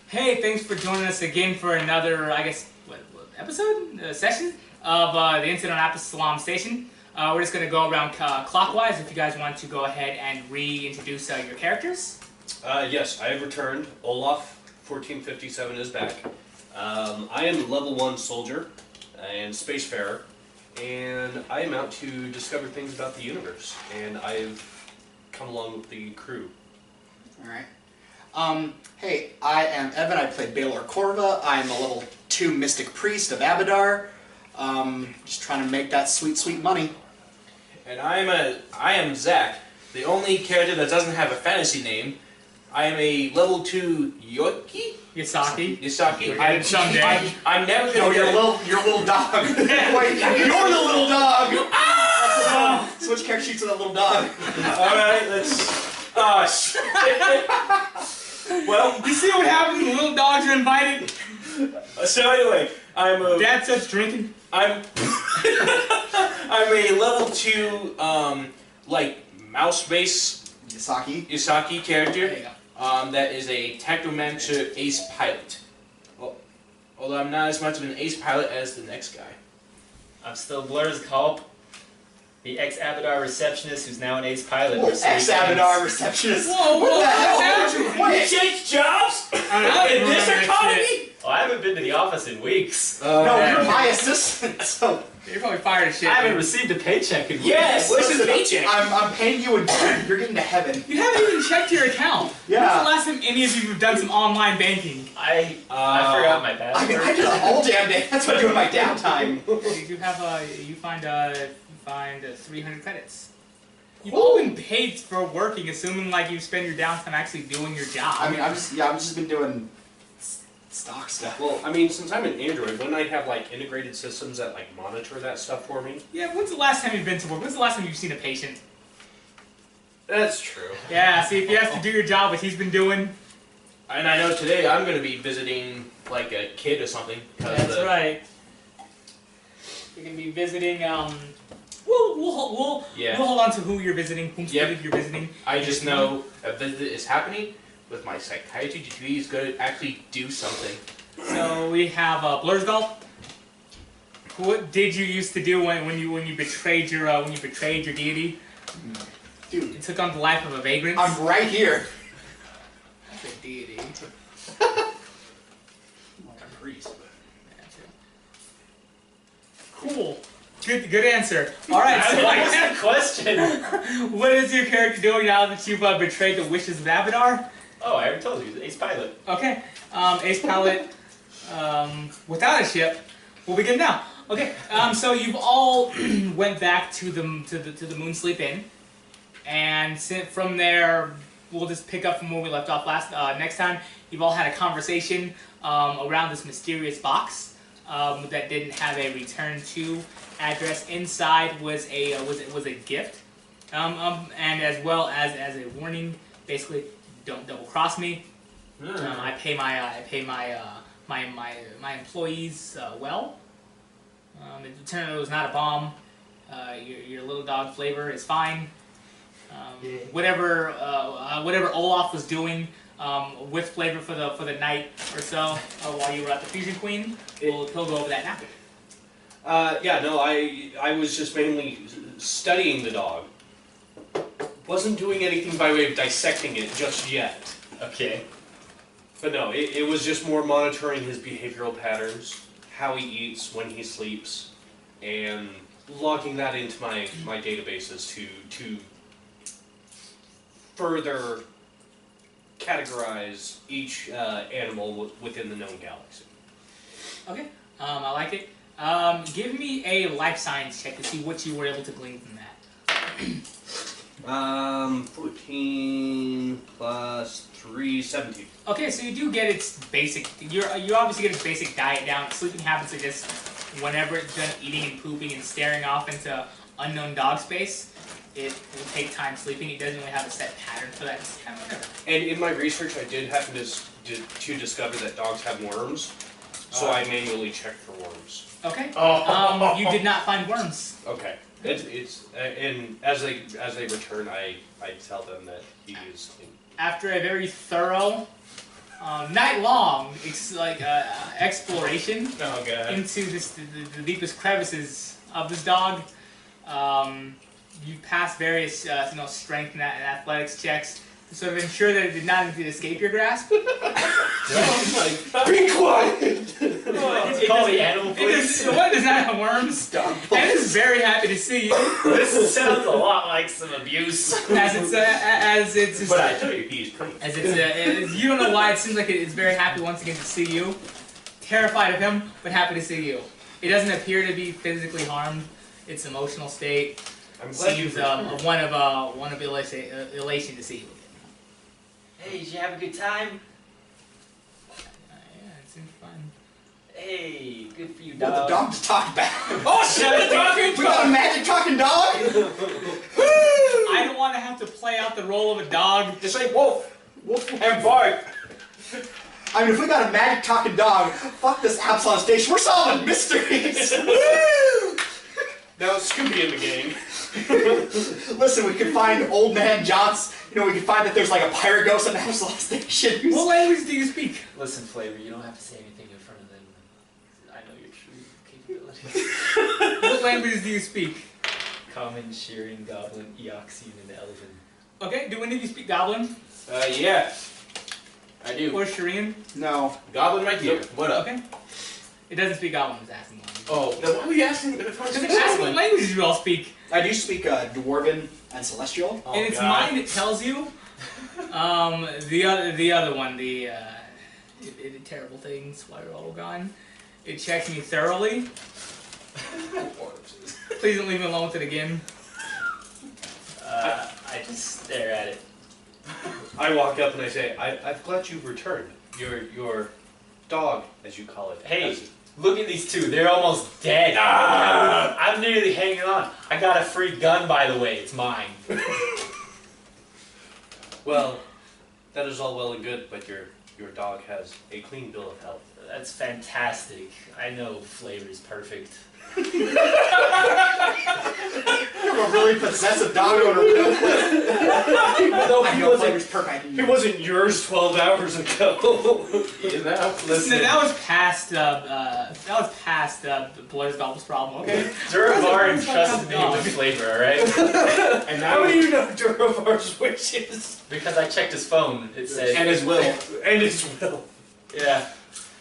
Hey, thanks for joining us again for another, I guess, what episode? Session of the Incident on Salam Station. We're just going to go around clockwise if you guys want to go ahead and reintroduce your characters. Yes, I have returned. Olaf, 1457 is back. I am level 1 soldier and spacefarer, and I am out to discover things about the universe, and I've come along with the crew. Alright. Hey, I am Evan. I played Baylor Corva. I'm a level 2 Mystic Priest of Abadar. Just trying to make that sweet, sweet money. And I am Zach, the only character that doesn't have a fantasy name. I am a level 2 Yasaki. I'm never gonna your little dog. Wait, you're the little dog! Switch character sheets with that little dog. Alright, let's... Oh, shit. Well, You see what happens when little dogs are invited? so anyway, I'm a... Dad starts drinking. I'm a level 2, like, mouse-based Yasaki character. There you go. That is a technomancer ace pilot. Well, although I'm not as much of an ace pilot as the next guy. I'm still Blur's Culp, the ex-Abadar receptionist who's now an ace pilot. Whoa, ex-Abadar receptionist. Whoa, What the hell? Dad, Where'd you quit? You change jobs? In this economy? Well, I haven't been to the office in weeks. No, you're my assistant, so... You're probably fired as shit. I haven't received a paycheck in weeks. Yes! Where's the paycheck? I'm paying you and you're getting to heaven. You haven't even checked your account. Yeah. When's the last time any of you have done some online banking? I forgot my I password. mean, I do that all damn day. That's what I do in my downtime. You have you find 300 credits. You've all been paid for working, assuming like you spend your downtime actually doing your job. I mean, I've just been doing stock stuff. Well, I mean, since I'm an Android, wouldn't I have, like, integrated systems that, like, monitor that stuff for me? Yeah, when's the last time you've been to work? When's the last time you've seen a patient? That's true. Yeah, see, if he has to do your job, what he's been doing. And I know today I'm going to be visiting, like, a kid or something. That's right. You're gonna be visiting. We'll hold on to who you're visiting, whom you're visiting. I just know a visit is happening with my psychiatry degree is going to actually do something. So we have Blur's Golf. What did you used to do when you betrayed your deity? Dude, It took on the life of a vagrant. I'm right here. That's a deity. I'm like a priest, but... Cool. Good answer. All right. So What's the question? what is your character doing now that you've betrayed the wishes of Abadar? Oh, I already told you, ace pilot. Okay. Ace pilot without a ship. We'll begin now. Okay. So you've all went back to the Moonsleep Inn, and from there we'll just pick up from where we left off next time. You've all had a conversation around this mysterious box that didn't have a return to address. Inside was a gift, and as well as a warning. Basically, don't double cross me. I pay my employees well. It turned out it was not a bomb. Your little dog flavor is fine. Whatever Olaf was doing with flavor for the night or so while you were at the Fusion Queen, he'll go over that now. Yeah, no, I was just mainly studying the dog. Wasn't doing anything by way of dissecting it just yet. Okay. But no, it was just more monitoring his behavioral patterns, how he eats, when he sleeps, and logging that into my databases to further categorize each animal within the known galaxy. Okay, I like it. Give me a life science check to see what you were able to glean from that. 14 plus 3, 17. Okay, so you do get its basic. You obviously get its basic diet down. Sleeping habits are just whenever it's done eating and pooping and staring off into unknown dog space. It will take time sleeping. It doesn't really have a set pattern for that. It's kind of whatever. And in my research, I did happen to discover that dogs have worms. So I manually check for worms. Okay. Oh. You did not find worms. Okay. And as they return, I tell them that he is clean. After a very thorough, night-long exploration Oh god. into the deepest crevices of this dog, you passed various strength and athletics checks to sort of ensure that it did not escape your grasp. Be quiet! It's called the animal police. What does not have worms? And it's very happy to see you. This sounds a lot like some abuse. As it's But I tell you, he's clean. you don't know why it seems like it's very happy once again to see you. Terrified of him, but happy to see you. It doesn't appear to be physically harmed. Its emotional state I'm glad seems you one of elation to see you. Hey, did you have a good time? Yeah, it seems fun. Hey, good for you, Well, the dog. dog to talk back. Oh shit! We got a magic talking dog? I don't want to have to play out the role of a dog. Just say wolf. Wolf and bark. I mean, if we got a magic talking dog, fuck this Absalom station. We're solving mysteries. Woo! Now Scooby in the gang. Listen, we could find Old Man John's. You know, we could find that there's like a pirate ghost on Absalom station. who's- What language do you speak? Listen, Flavor, you don't have to say anything in front of them. I know your true capabilities. What languages do you speak? Common, Shearing, Goblin, Eoxian, and Elven. Okay, do any of you speak Goblin Yeah. I do. or Shireen? No. Goblin right here. What up? Okay. It doesn't speak Goblin, it's asking language. Oh, then why are you asking if I Because it's asking what languages you all speak. I do speak Dwarven and Celestial. Oh, In its God. mind, it tells you the other one, it did terrible things while you're all gone. It checked me thoroughly. Please don't leave me alone with it again. I just stare at it. I walk up and I say, I'm glad you've returned. Your dog, as you call it. Hey, look at these two. They're almost dead. Ah! I'm nearly hanging on. I got a free gun, by the way. It's mine. Well, that is all well and good, but your dog has a clean bill of health. That's fantastic. I know Flavor's perfect. You have a really possessive dog owner. No, I know Flavor's perfect. He wasn't yours 12 hours ago. You know, No, listen. that was past Blair's Gobble's problem. Okay. Duravar entrusted me with Flavor, alright? And How now do you know Duravar's wishes? Because I checked his phone. It said... and his will. And his will. Yeah.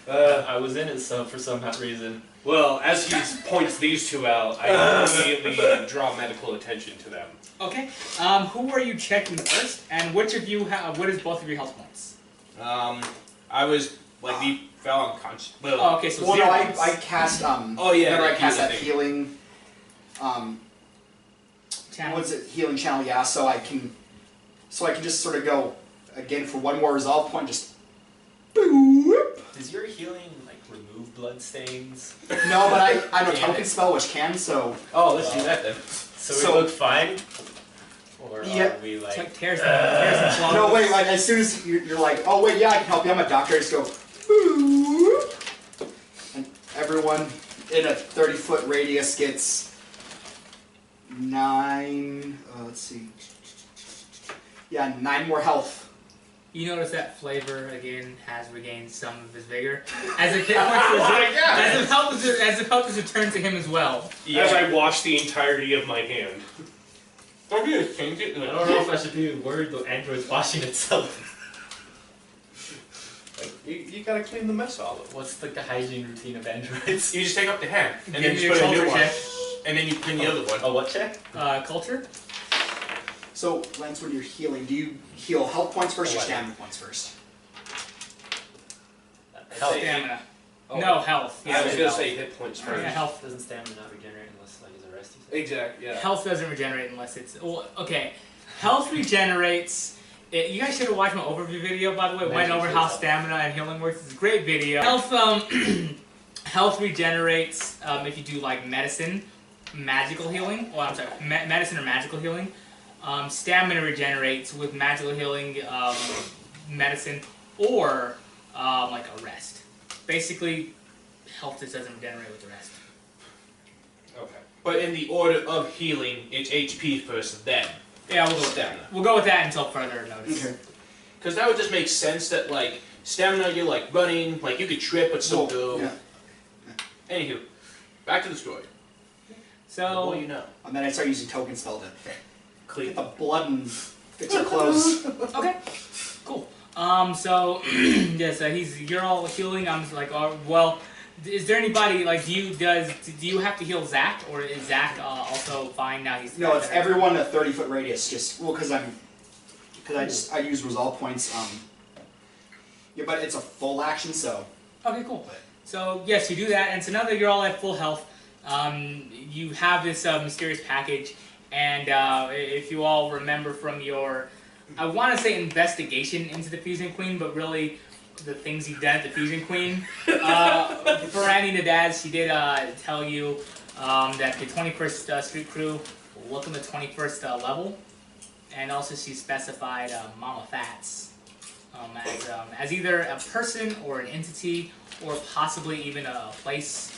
I was in it for some reason. Well, as he points these two out, I immediately draw medical attention to them. Okay. Who are you checking first? And which of you have? What is both of your health points? I was like he fell unconscious. Oh, okay. So Well, no, zero. I cast Oh yeah. Remember, I that cast that healing healing. Channel. What's it? Healing channel. Yeah. So I can just sort of go again for one more resolve point. Just. Boop. Does your healing, like, remove blood stains? No, but I know Damn token it. spell which can. So Oh, let's do that then. So So- we look fine? Or Yeah. are we, like... Check tears and claws. no, wait. Like as soon as you're like, oh wait, yeah, I can help you. I'm a doctor. I just go. Boop. And everyone in a 30-foot radius gets 9. Let's see. Yeah, 9 more health. You notice that Flavor again has regained some of his vigor, as if health is returned to him as well. As I wash the entirety of my hand. Don't you just change it? I don't know if I should be worried the android's washing itself. You gotta clean the mess off. What's like the hygiene routine of androids? You just take up the hand and Give then me you a put a new culture one, check. and then you clean the other one. Oh, what check? Culture. So, Lance, when you're healing, do you heal health points first or 11. stamina points first? Health. Stamina. Oh. No, health. I was Yeah, gonna say hit points yeah, first. health. Doesn't stamina not regenerate unless like is arrested? Exactly, yeah. Health doesn't regenerate unless it's... Well, okay. Health regenerates... You guys should have watched my overview video, by the way. Went over how stamina and healing works. It's a great video. Health, health regenerates if you do, like, medicine, magical healing. Well, I'm sorry, medicine or magical healing. Stamina regenerates with magical healing, medicine, or, like, a rest. Basically, health just doesn't regenerate with the rest. Okay. But in the order of healing, it's HP first, then Yeah, we'll go with stamina. that. We'll go with that until further notice. Okay. Because that would just make sense that, like, stamina, you're, like, running, like, you could trip but still go. Yeah. Anywho, back to the story. The So, more you know. And then I start using token spell to Clean. get the blood and fix her clothes. okay, cool. So yes, you're all healing. I'm just like, oh, well, is there anybody like do you have to heal Zach, or is Zach also fine now? He's No, it's everyone a 30-foot radius. Just because I use resolve points. Yeah, but it's a full action, so. Okay, cool. So yes, you do that, and so now that you're all at full health, you have this mysterious package, and if you all remember from your, I want to say investigation into the Fusion Queen, but really the things you've done at the Fusion Queen. For Annie Nadaz, she did tell you that the 21st Street Crew will look on the 21st level, and also she specified Mama Fats as either a person or an entity, or possibly even a place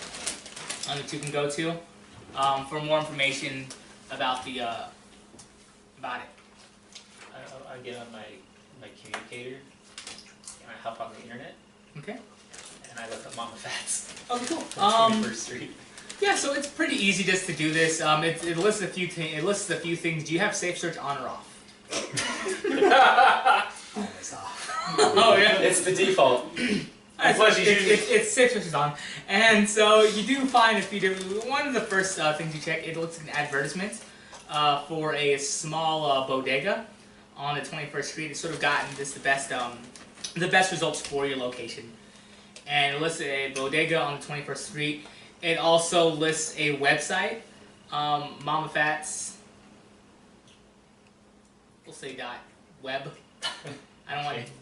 that you can go to for more information about the about it. I get on my communicator and I hop on the internet Okay. and I look up Mama Fats. Okay, cool. on 21st Street. Yeah, so it's pretty easy just to do this. It lists a few things. Do you have safe search on or off? Always off. Oh yeah. It's the default. It's safe search is on, and so you do find if you do one of the first things you check. It looks like an advertisement for a small bodega on the 21st Street. It's sort of gotten the best results for your location, and it lists a bodega on the 21st Street. It also lists a website, Mama Fats. We'll say .web. I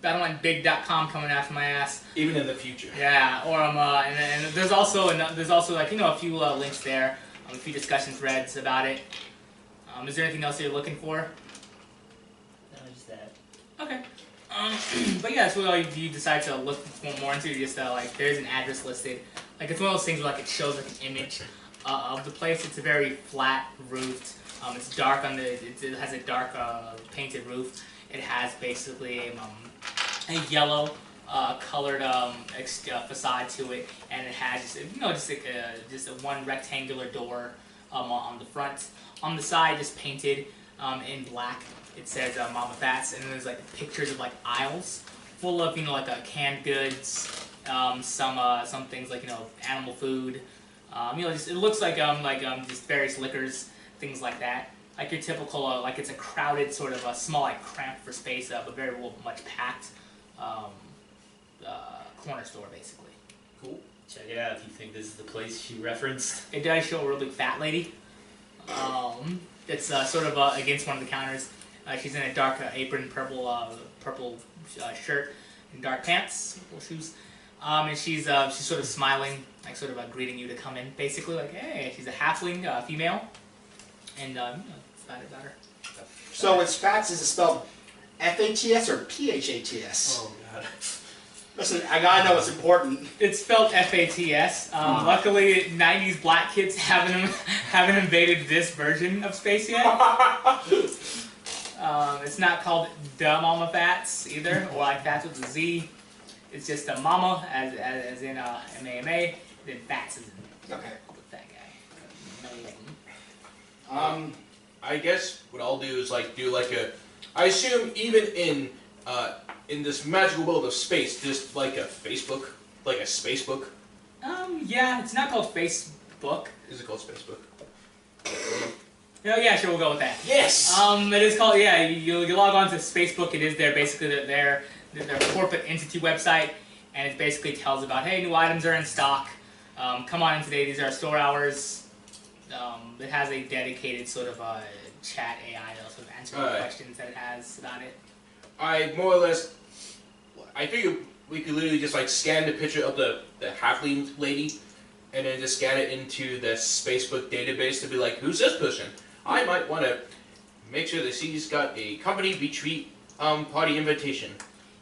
don't want big.com coming after my ass. Even in the future. Yeah, or and there's also like a few links there, a few discussion threads about it. Is there anything else you're looking for? No, just that. Okay. But yeah, so you decide to look more into it. Just like there's an address listed. Like it's one of those things where like it shows like an image of the place. It's a very flat roofed. It's dark on the. It has a dark painted roof. It has basically a yellow colored facade to it, and it has just a one rectangular door on the front. On the side, just painted in black. It says Mama Fats, and then there's like pictures of like aisles full of like canned goods, some things like animal food. It looks like just various liquors, things like that. Like your typical, like it's a crowded sort of a small, like cramped for space, but very much packed corner store basically. Cool. Check it out if you think this is the place she referenced. It does show a real big fat lady. It's sort of against one of the counters. She's in a dark apron, purple shirt, and dark pants, purple shoes. And she's sort of smiling, like sort of greeting you to come in, basically like, hey, she's a halfling female, and it's about her. So it's Fats, is it spelled F-A-T-S or P-H-A-T-S? Oh, God. Listen, I gotta know what's important. It's spelled F-A-T-S. Luckily, 90s black kids haven't invaded this version of space yet. It's not called the Mama Fats either, or like Fats with a Z. It's just a Mama, as in M-A-M-A, then Fats is in Okay. that guy. I guess what I'll do is do like a. I assume even in this magical world of space, just like a Facebook, like a Spacebook. Yeah, it's not called Facebook. Is it called Spacebook? No, yeah, sure, we'll go with that. Yes. It is called, yeah, you log on to Spacebook, it is basically their corporate entity website, and it basically tells about, hey, new items are in stock, come on in today, these are store hours. It has a dedicated sort of chat AI that'll sort of answer the questions that it has about it. I more or less, I figure we could literally just scan the picture of the halfling lady, and then just scan it into the Spacebook database to be like, who's this person? I might want to make sure that she's got a company retreat party invitation.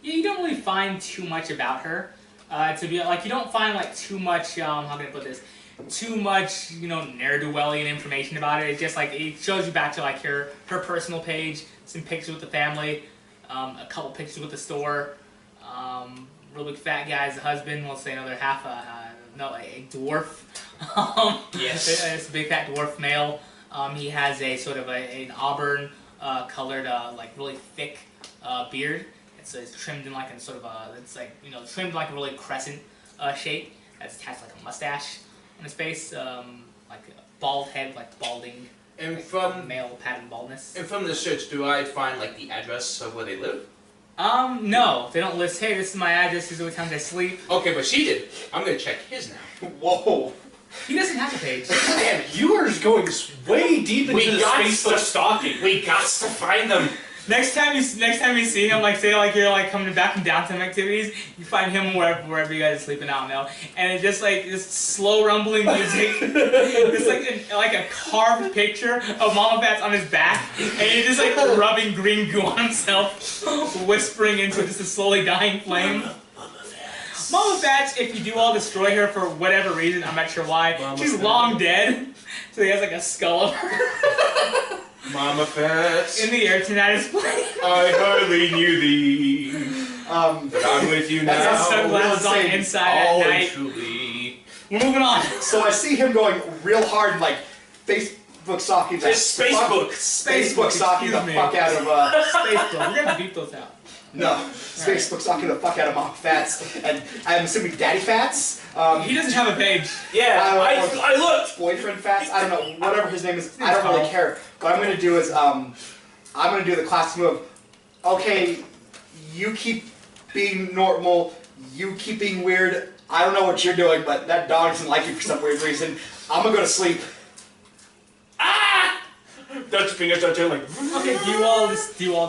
Yeah, you don't really find too much about her. to be like you don't find like too much. How can I put this? Too much, ne'er-do-wellian information about it. It's just like it shows you back to like her personal page, some pictures with the family, a couple pictures with the store. Real big fat guy's the husband. We'll say another half a dwarf. Yes. It's a big fat dwarf male. He has a sort of an auburn colored, like really thick beard. It's trimmed in like a sort of trimmed like a really crescent shape. That's attached like a mustache on his face, like a bald head, like balding. And like from male pattern baldness. And from the search, do I find like the address of where they live? No, they don't list. Hey, this is my address. These are the times I sleep. Okay, but she did. I'm gonna check his now. Whoa. He doesn't have a page. Damn, you are going way deep into the Facebook stalking. We got to find them. Next time you see him, like say like you're like coming back from downtown activities, you find him wherever you guys are sleeping out now, and it's just like this slow rumbling music, just like a carved picture of Mama Bat's on his back, and he's just like rubbing green goo on himself, whispering into just a slowly dying flame. Mama Batch, if you do all destroy her for whatever reason, I'm not sure why, she's long dead, so he has like a skull of her. Mama Fats. In the air tonight is playing. I hardly knew thee. But I'm with you now. That's sunglasses on inside at night. Truly. We're moving on. So I see him going real hard, like Facebook stalking that. It's Spacebook. Facebook stalking the Excuse me. fuck out of Spacebook. We're gonna beat those out. no. Facebook stalking the fuck out of Mom Fats, and I'm assuming Daddy Fats. He doesn't have a page. Yeah, I looked. Boyfriend Fats. I don't know. Whatever his name is. I don't really care. What I'm gonna do is I'm gonna do the classic move. Okay, you keep being normal. You keep being weird. I don't know what you're doing, but that dog doesn't like you for some weird reason. I'm gonna go to sleep. Ah! Dutch fingers out there like. Okay, do you all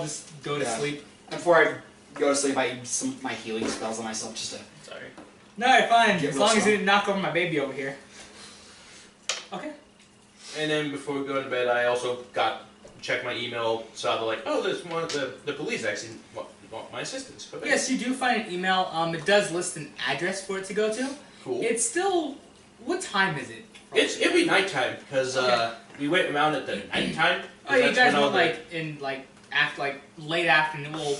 just go to Yeah. sleep? And before I go to sleep, I use some of my healing spells on myself just to. Sorry. No, fine. Get As real long as you strong. didn't knock over my baby over here. Okay. And then before we go to bed, I also check my email, saw the there's one of the police actually want my assistance. Okay. Yes, you do find an email. It does list an address for it to go to. Cool. It's still. What time is it? It'll be nighttime because we went around at the nighttime. Oh, you that's guys when all went the- late afternoon, well,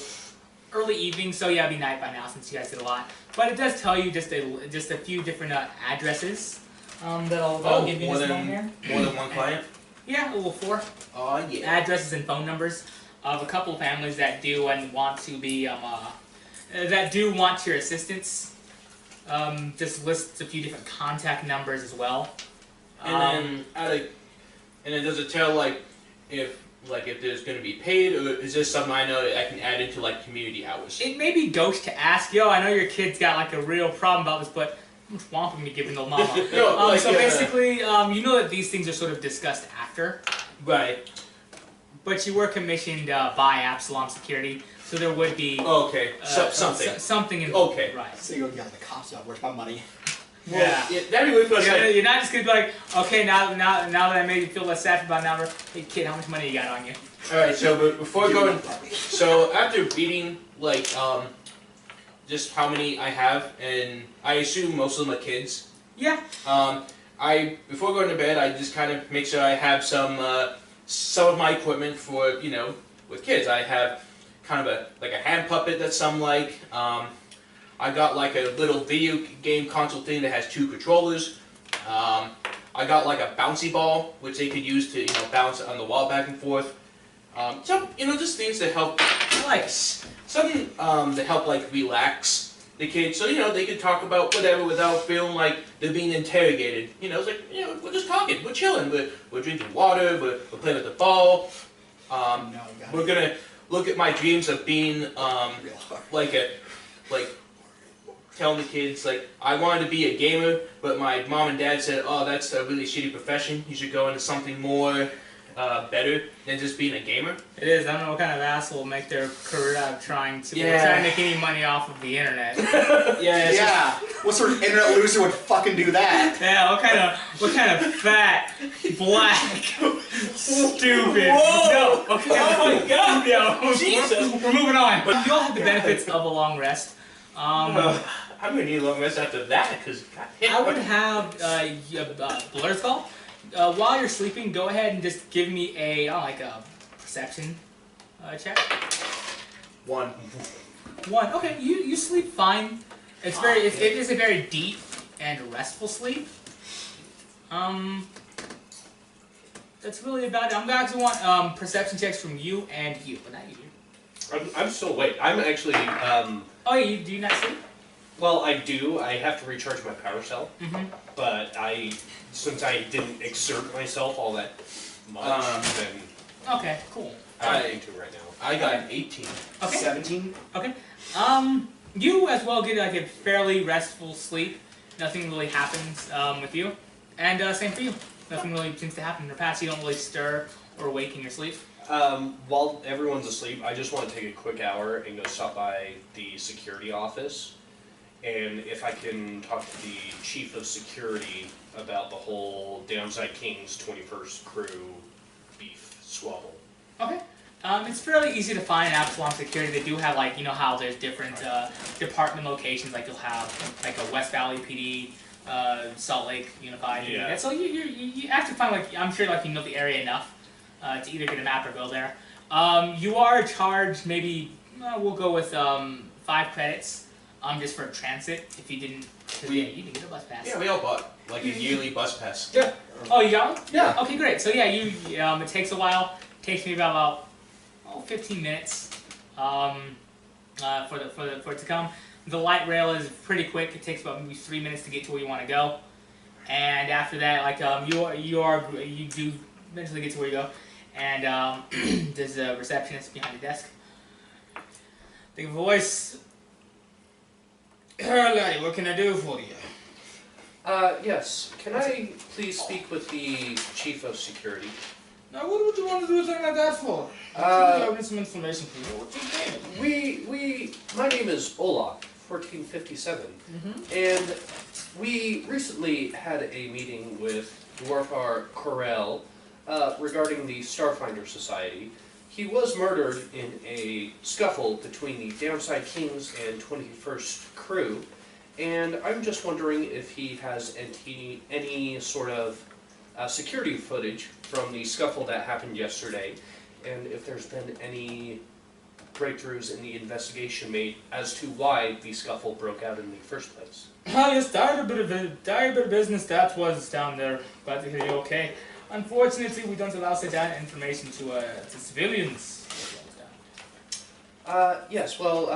early evening. So yeah, it'd be night by now since you guys did a lot. But it does tell you just a few different addresses. That'll give you more just than one here. more than one client. Yeah, a little 4 Oh yeah. addresses and phone numbers of a couple of families that do and want to be that do want your assistance. Just lists a few different contact numbers as well. And then does it tell if there's going to be paid, or is this something I know that I can add into community hours? It may be gauche to ask, yo, I know your kid's got a real problem about this, but how much wampum are you giving the mama? No, basically, you know that these things are sort of discussed after, Right. but you were commissioned by Absalom Security, so there would be Okay. Something. something involved. Okay. Right. So you go get the cops out. Where's my money? Well, Yeah. that'd be weird because You're not just gonna be like, okay, now that I made you feel less sad about now, hey kid, how much money you got on you? all right. So before Give me going, the puppy. so after beating just how many I have, and I assume most of them are kids. Yeah. Before going to bed, I just kind of make sure I have some of my equipment for with kids. I have kind of a hand puppet that some like. I got a little video game console thing that has 2 controllers. I got a bouncy ball which they could use to bounce on the wall back and forth. Some just things to help something to help relax the kids, so they could talk about whatever without feeling like they're being interrogated. It's we're just talking, we're chilling, we're drinking water, we're playing with the ball. We're gonna look at my dreams of being Real hard. telling the kids I wanted to be a gamer, but my mom and dad said, oh, that's a really shitty profession, you should go into something more better than just being a gamer. It is. I don't know what kind of asshole will make their career out of trying to make any money off of the internet. Yeah. What sort of internet loser would fucking do that? Yeah, what kind of fat, black, stupid. Whoa! No, okay. Oh my God! No, Jesus! We're moving on. But you all have the benefits of a long rest. Um, I'm gonna need a long rest after that, because I would have Blur's call. While you're sleeping, go ahead and just give me a perception check. 1. 1. Okay, you sleep fine. It's it is a very deep and restful sleep. That's really about it. I'm gonna actually want perception checks from you and you, but not you. I'm still awake. I'm actually. Oh, yeah, do you not sleep? Well, I do. I have to recharge my power cell, Mm-hmm. but since I didn't exert myself all that much, then Okay, cool. I'm into right now. I got an 18. Okay. 17. Okay. You as well get like a fairly restful sleep. Nothing really happens with you, and same for you. Nothing really seems to happen in the past. You don't really stir or wake in your sleep. While everyone's asleep, I just want to take a quick hour and go stop by the security office, and if I can talk to the chief of security about the whole Downside Kings 21st crew beef squabble. Okay. It's fairly easy to find in Absalom Security. They do have, like, you know how there's different department locations, like you'll have like a West Valley PD, Salt Lake Unified. Yeah. And so you actually find, like, I'm sure, like, you know the area enough to either get a map or go there. You are charged maybe, we'll go with 5 credits just for transit if you didn't. You didn't get a bus pass. Yeah, we all bought like a yearly bus pass. Yeah. Oh, you got one? Yeah. Okay, great. So yeah, it takes a while. It takes me about 15 minutes for it to come. The light rail is pretty quick. It takes about maybe 3 minutes to get to where you want to go, and after that, like you do eventually get to where you go, and there's a receptionist behind the desk. The voice. Hello, what can I do for you? Yes. Can I please speak with the chief of security? Now, what would you want to do something like that for? I need some information from you. What's your name? My name is Olaf, 1457, and we recently had a meeting with Dwarfar Corel regarding the Starfinder Society. He was murdered in a scuffle between the Downside Kings and 21st crew, and I'm just wondering if he has any sort of security footage from the scuffle that happened yesterday, and if there's been any breakthroughs in the investigation made as to why the scuffle broke out in the first place. Oh, yes, dire bit of business that was down there. Glad to hear you okay. Unfortunately, we don't allow such information to civilians. Yes, well,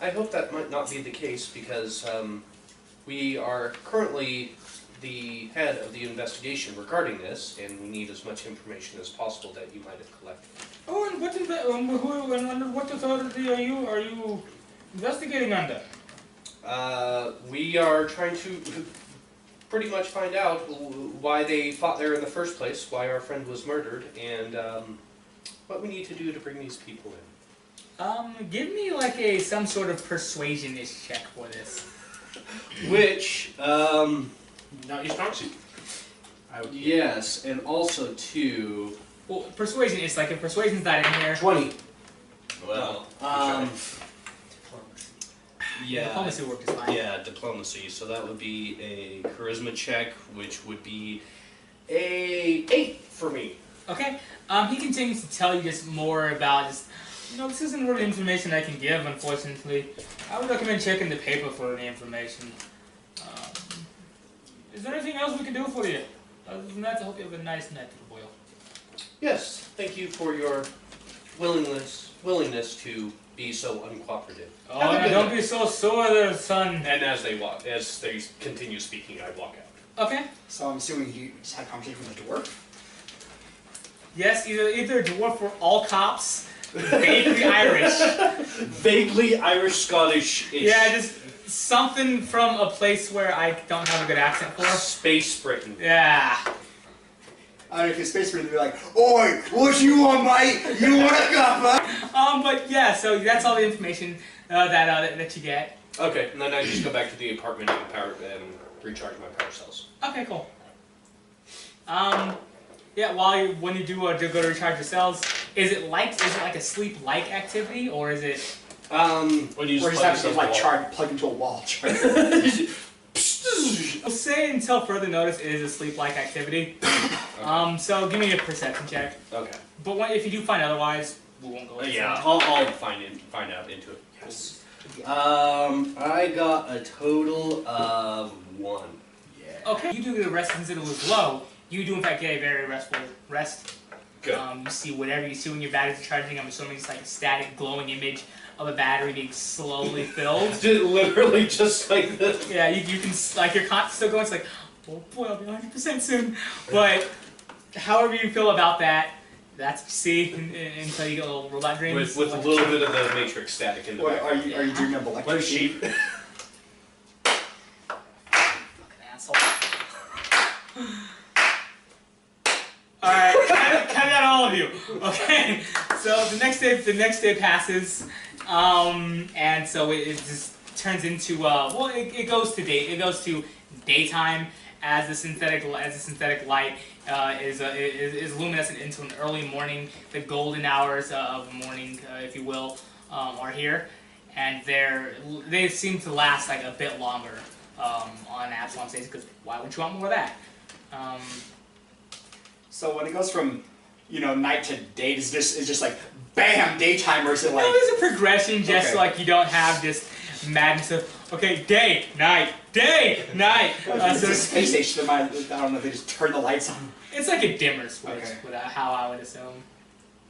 I hope that might not be the case because we are currently the head of the investigation regarding this, and we need as much information as possible that you might have collected. Oh, and under what authority are you investigating under? We are trying to pretty much find out why they fought there in the first place, why our friend was murdered, and what we need to do to bring these people in. Give me like some sort of persuasion-ish check for this. Which, Not your strong suit. yes, and also too. Well, persuasion is like if persuasion's not in here. 20. Well, yeah, Diplomacy work is fine. yeah, diplomacy. So that would be a charisma check, which would be a 8 for me. Okay. He continues to tell you just more about just. This isn't really information I can give, unfortunately. I would recommend checking the paper for any information. Is there anything else we can do for you? Other than that, I hope you have a nice night, little boy. Yes, thank you for your willingness to be so uncooperative. Oh, now don't be so sore there, son. And as they continue speaking, I walk out. Okay. So I'm assuming you just had a conversation with a dwarf? Yes, either a dwarf or all cops. Vaguely Irish. Vaguely Irish Scottish-ish. Yeah, just something from a place where I don't have a good accent for. Space Britain. Yeah. I don't know if you're space Britain, they'd be like, "Oi, what you want, mate? You want a cuppa?" But yeah, so that's all the information that you get. Okay, and then I just go back to the apartment and recharge my power cells. Okay, cool. Yeah, when you do go to recharge your cells, is it like a sleep-like activity, or is it? When you Or just have to yourself like in the charge, plug into a wall. I'll say until further notice it is a sleep-like activity. So give me a perception check. wall. Okay. But if you do find otherwise, we won't go into Yeah, that. I'll find out into it. Yes. I got a total of 1. Yeah. Okay, you do the rest since it was low. You do in fact get a very restful rest. Good. You see whatever you see when your batteries are charging. I'm assuming it's like a static glowing image of a battery being slowly filled. Literally just like this. Yeah, you can, like, your con's still going, it's like, oh boy, I'll be 100% soon. But, however you feel about that, that's what you see until you get little robot dreams. With a little bit of the Matrix static in the What, background. are you dreaming of electric sheep? Fucking asshole. Alright, cut out all of you. Okay, so the next day passes, and so it just turns into well, it goes to daytime as the synthetic light is luminescent into an early morning. The golden hours of morning, if you will, are here, and they seem to last like a bit longer on Absalom States, because why would you want more of that? So when it goes from, night to day, it's just like, bam, daytime, or is it like... No, there's a progression just Okay. like you don't have this madness of, okay, day, night, day, night. It's a space station, I don't know, they just turn the lights on. It's like a dimmer switch, Okay. without how I would assume.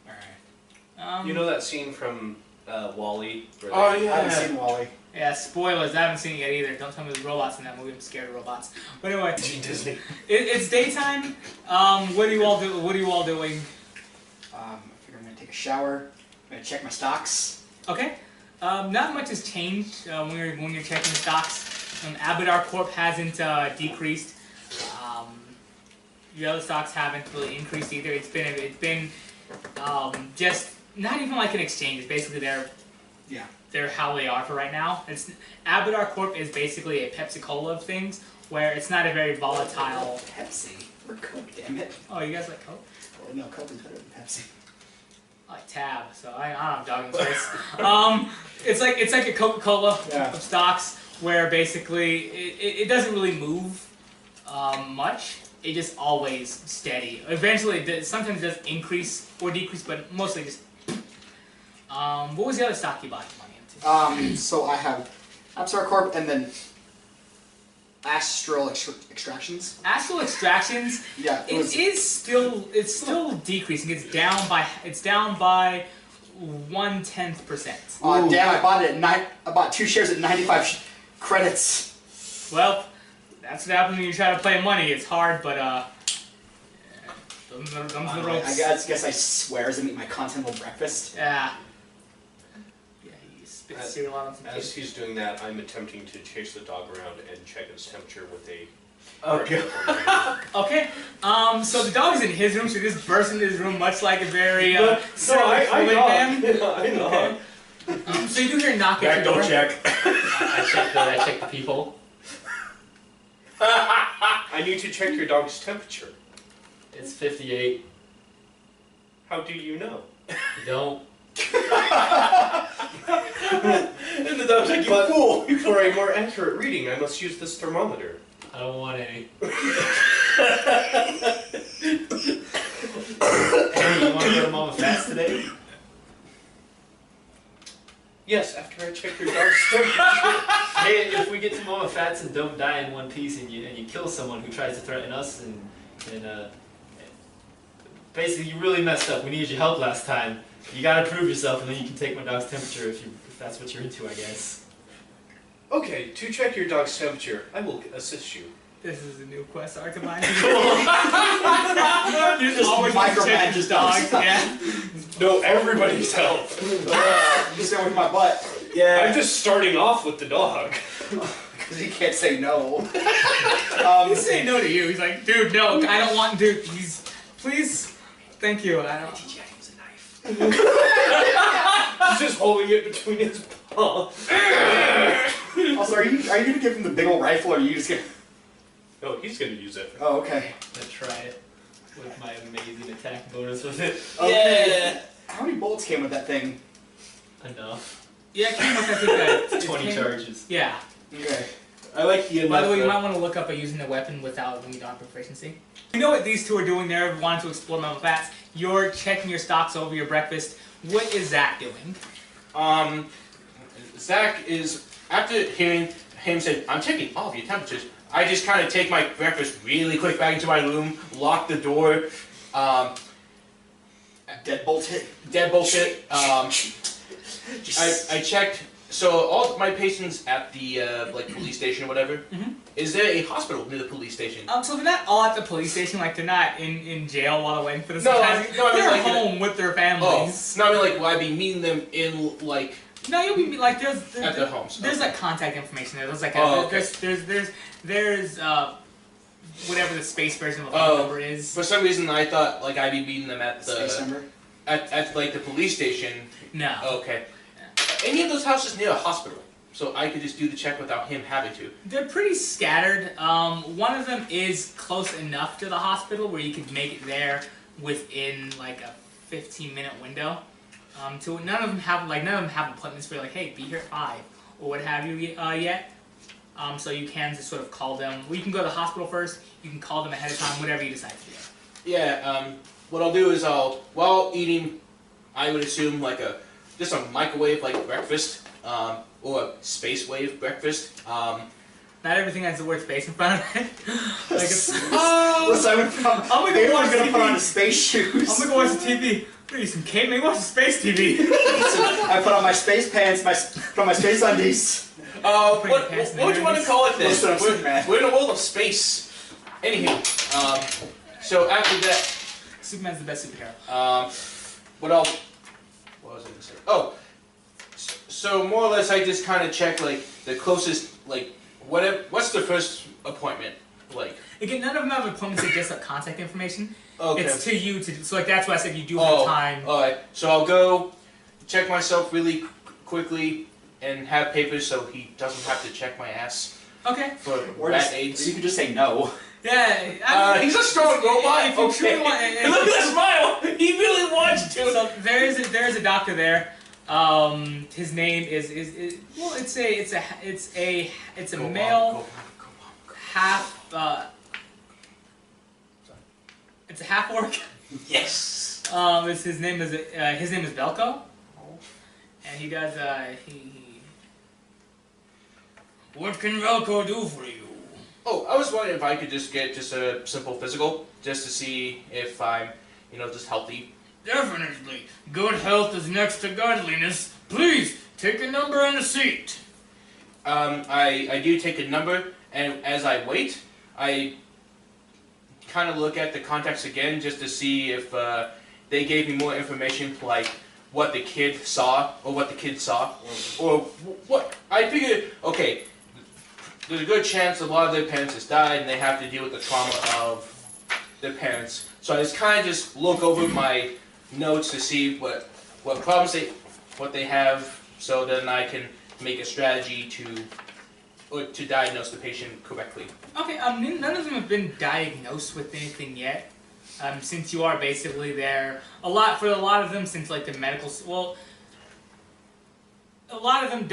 Alright. You know that scene from WALL-E? Oh, I yeah. haven't seen Wally. Yeah, spoilers, I haven't seen it yet either. Don't tell me there's robots in that movie, I'm scared of robots. But anyway, Disney. it's daytime. What are you all doing? I figure I'm gonna take a shower. I'm gonna check my stocks. Okay. Not much has changed when you're checking the stocks. Abadar Corp hasn't decreased. The other stocks haven't really increased either. It's been just not even like an exchange. It's basically they're how they are for right now. Abadar Corp is basically a Pepsi-Cola of things, where it's not a very volatile. Pepsi. Or Coke, damn it. Oh, you guys like Coke? Well, no, Coke is better than Pepsi. I like Tab, so I don't have jogging space. It's like a Coca-Cola of stocks, where basically it doesn't really move much. It just always steady. Eventually, sometimes it does increase or decrease, but mostly just. What was the other stock you bought money into? So I have Absar Corp and then Astral Extractions. Astral Extractions. Yeah, It's still decreasing. It's down by 0.1%. Damn! I bought it at I bought 2 shares at 95 credits. Well, that's what happens when you try to play money. It's hard, but them's the ropes. I guess I swear as I eat my continental breakfast. Yeah. Yeah, he spits cereal out on some As kids. he's doing that, I'm attempting to chase the dog around and check its temperature with a... Okay. Okay. So the dog is in his room, so he just bursts into his room, much like a very I know. So you do hear a knock at your door. check. I check the people. I need to check your dog's temperature. It's 58. How do you know? You don't. And the dog's like, you fool! For a more accurate reading, I must use this thermometer. I don't want any. Hey, you want to go to Mama Fats today? Yes, after I check your dog's temperature. Hey, if we get to Mama Fats and don't die in one piece, and you kill someone who tries to threaten us, and basically you really messed up. We needed your help last time. You gotta prove yourself, and then you can take my dog's temperature if that's what you're into, I guess. Okay, to check your dog's temperature, I will assist you. This is a new quest arc of mine. Cool. You just always want to check micromanage your dog. dogs. Yeah. No, everybody's help. You sit with my butt. I'm just starting off with the dog. Because he can't say no. He's saying no to you. He's like, dude, no, I don't want to. Please, thank you. I don't. TJ was a knife. He's just holding it between his paws. Also, are you gonna give him the big old rifle, or are you just gonna? No, he's gonna use it. Oh, okay. I'm gonna try it with my amazing attack bonus with it. Okay. How many bullets came with that thing? Enough. Yeah, it came with, I think, 20 charges. Yeah. Okay. I like the By the way, you might want to look up at using the weapon without when you don't have proficiency. You know what these two are doing there, wanting to explore metal vats. You're checking your stocks over your breakfast. What is Zach doing? Zach is, after hearing him say, I'm checking all of your temperatures, I just kind of take my breakfast really quick back into my room, lock the door, Deadbolt it. deadbolt it. I checked, so all my patients at the like police station or whatever, is there a hospital near the police station? So they're not all at the police station, like they're not in jail while they're waiting for this. No, they're I mean, like, home with their families. No, I mean like, will I be meeting them in like No, you'll be like there's at their homes? There's like contact information there. There's like okay. there's whatever the space version of the phone number is. For some reason, I thought like I'd be meeting them at the Space number? at like the police station. No. Okay. Any of those houses near a hospital, so I could just do the check without him having to. They're pretty scattered. One of them is close enough to the hospital where you could make it there within like a 15-minute window. None of them have appointments where you're like, hey, be here at 5 or what have you yet. So you can just sort of call them. Well, you can go to the hospital first. You can call them ahead of time, whatever you decide to do. Yeah. What I'll do is while eating, I would assume like just a microwave like breakfast, or a space wave breakfast. Not everything has the word space in front of it. Like it's, Listen, I'm gonna put on the space shoes. I'm gonna go watch the TV. Maybe some cake. Maybe watch the space TV. I put on my space pants, put on my space undies. What would you want to call it then? Listen, I'm Superman. We're in a world of space. Anywho, so after that, Superman's the best superhero. what was I gonna say? Oh, so more or less, I just kind of check like the closest, like what's the first appointment like? Again, none of them have appointments. They just have contact information. Okay. It's to you to. So like that's why I said you do have time. All right. So I'll go check myself really quickly and have papers so he doesn't have to check my ass Okay. for Or rat just, AIDS. you can just say no. Yeah. He's a strong robot. If you Okay. truly want, Look at the smile. He really wants to. So there is a doctor there. His name is well, it's a male half. It's a half orc. Yes. His name is Belko, and he does What can Belko do for you? Oh, I was wondering if I could just get just a simple physical, just to see if I'm, just healthy. Definitely. Good health is next to godliness. Please take a number on the seat. I do take a number, and as I wait, I kind of look at the contacts again just to see if they gave me more information, like what the kid saw, or what the kid saw, or what. I figured, okay, there's a good chance a lot of their parents has died, and they have to deal with the trauma of their parents. So I just kind of just look over my notes to see what problems they have, so then I can make a strategy to diagnose the patient correctly. Okay, none of them have been diagnosed with anything yet. Since you are basically there, for a lot of them, since like the medical, a lot of them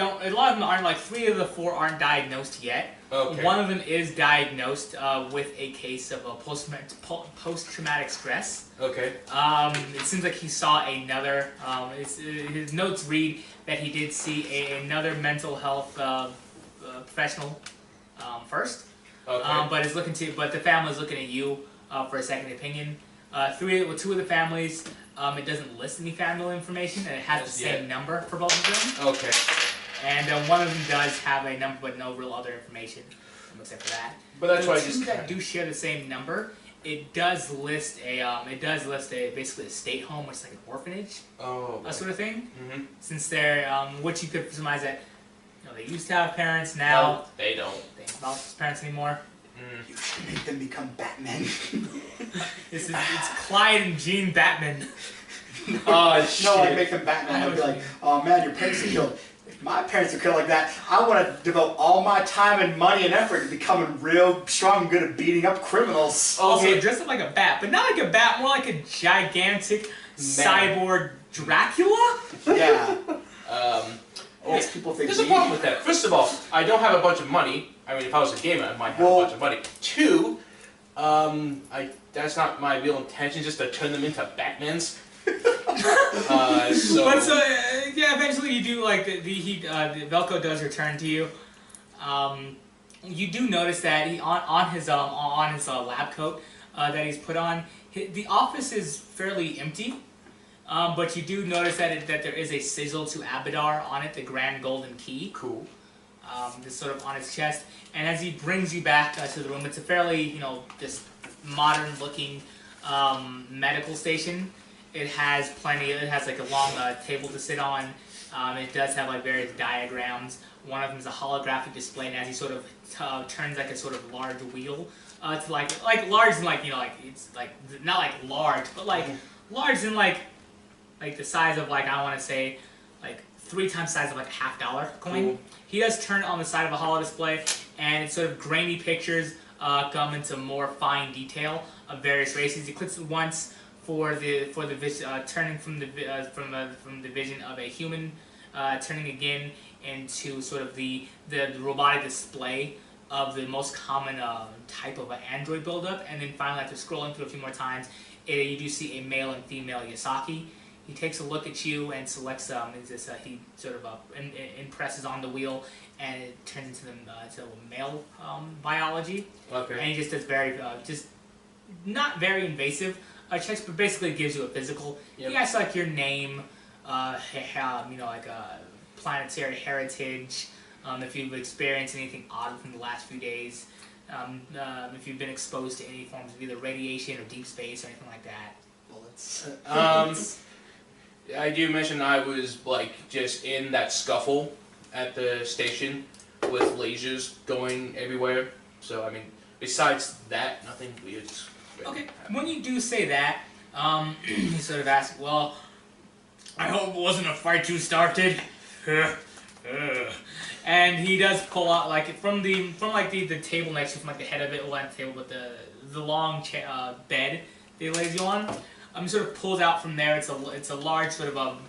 aren't, like 3 of the 4 aren't diagnosed yet. Okay. One of them is diagnosed with a case of a post-traumatic stress. Okay. It seems like he saw another, his notes read that he did see another mental health professional first. Okay. But the family's looking at you for a second opinion. 2 of the families, it doesn't list any family information, and it has the same number for both of them. Okay. And one of them does have a number, but no real other information except for that. But that's why I the just two that do share the same number. It does list basically a state home, which is like an orphanage, sort of thing. Mm-hmm. Since they're which you could surmise that they used to have parents, now No, they don't. they don't have parents anymore. You should make them become Batman. It's Clyde and Jean Batman. Oh shit. No, like make them Batman. I'd be like, oh man, your parents are killed. If my parents were killed like that, I want to devote all my time and money and effort to becoming real strong and good at beating up criminals. Also dressed up like a bat, but not like a bat, more like a gigantic cyborg Dracula. Yeah. makes people think. There's a problem with that. First of all, I don't have a bunch of money. I mean, if I was a gamer, I might have a bunch of money. Two, that's not my real intention, just to turn them into Batmans. Yeah, eventually you do like the Belko does return to you. You do notice that he on his lab coat that he's put on, the office is fairly empty. But you do notice that there is a sigil to Abadar on it, the Grand Golden Key. Cool. Just sort of on his chest. And as he brings you back to the room, it's a fairly, this modern-looking medical station. It has like a long table to sit on. It does have like various diagrams. One of them is a holographic display, and as he sort of turns like a sort of large wheel, it's like large and like it's like not like large, but like large and like the size of like I want to say like 3 times the size of like a $50 coin. Cool. He does turn it on the side of a holo display, and it's sort of grainy pictures come into more fine detail of various races. He clicks it once for the turning from the vision of a human, turning again into sort of the robotic display of the most common type of android buildup, and then finally after scrolling through a few more times, you do see a male and female Yasaki. He takes a look at you and selects he sort of impresses on the wheel, and it turns into male biology. Okay. And he just does very just not very invasive checks, but basically gives you a physical. Yep. He asks like your name, planetary heritage, if you've experienced anything odd within the last few days, if you've been exposed to any forms of either radiation or deep space or anything like that. Bullets. I do mention I was like just in that scuffle at the station with lasers going everywhere. So I mean, besides that, nothing weird. Okay, when you do say that, he sort of asks, well, I hope it wasn't a fight you started. And he does pull out like from the table next to you, from like the head of it, well, not the table, but the long bed that he lays you on. He sort of pulls out from there. It's a large sort of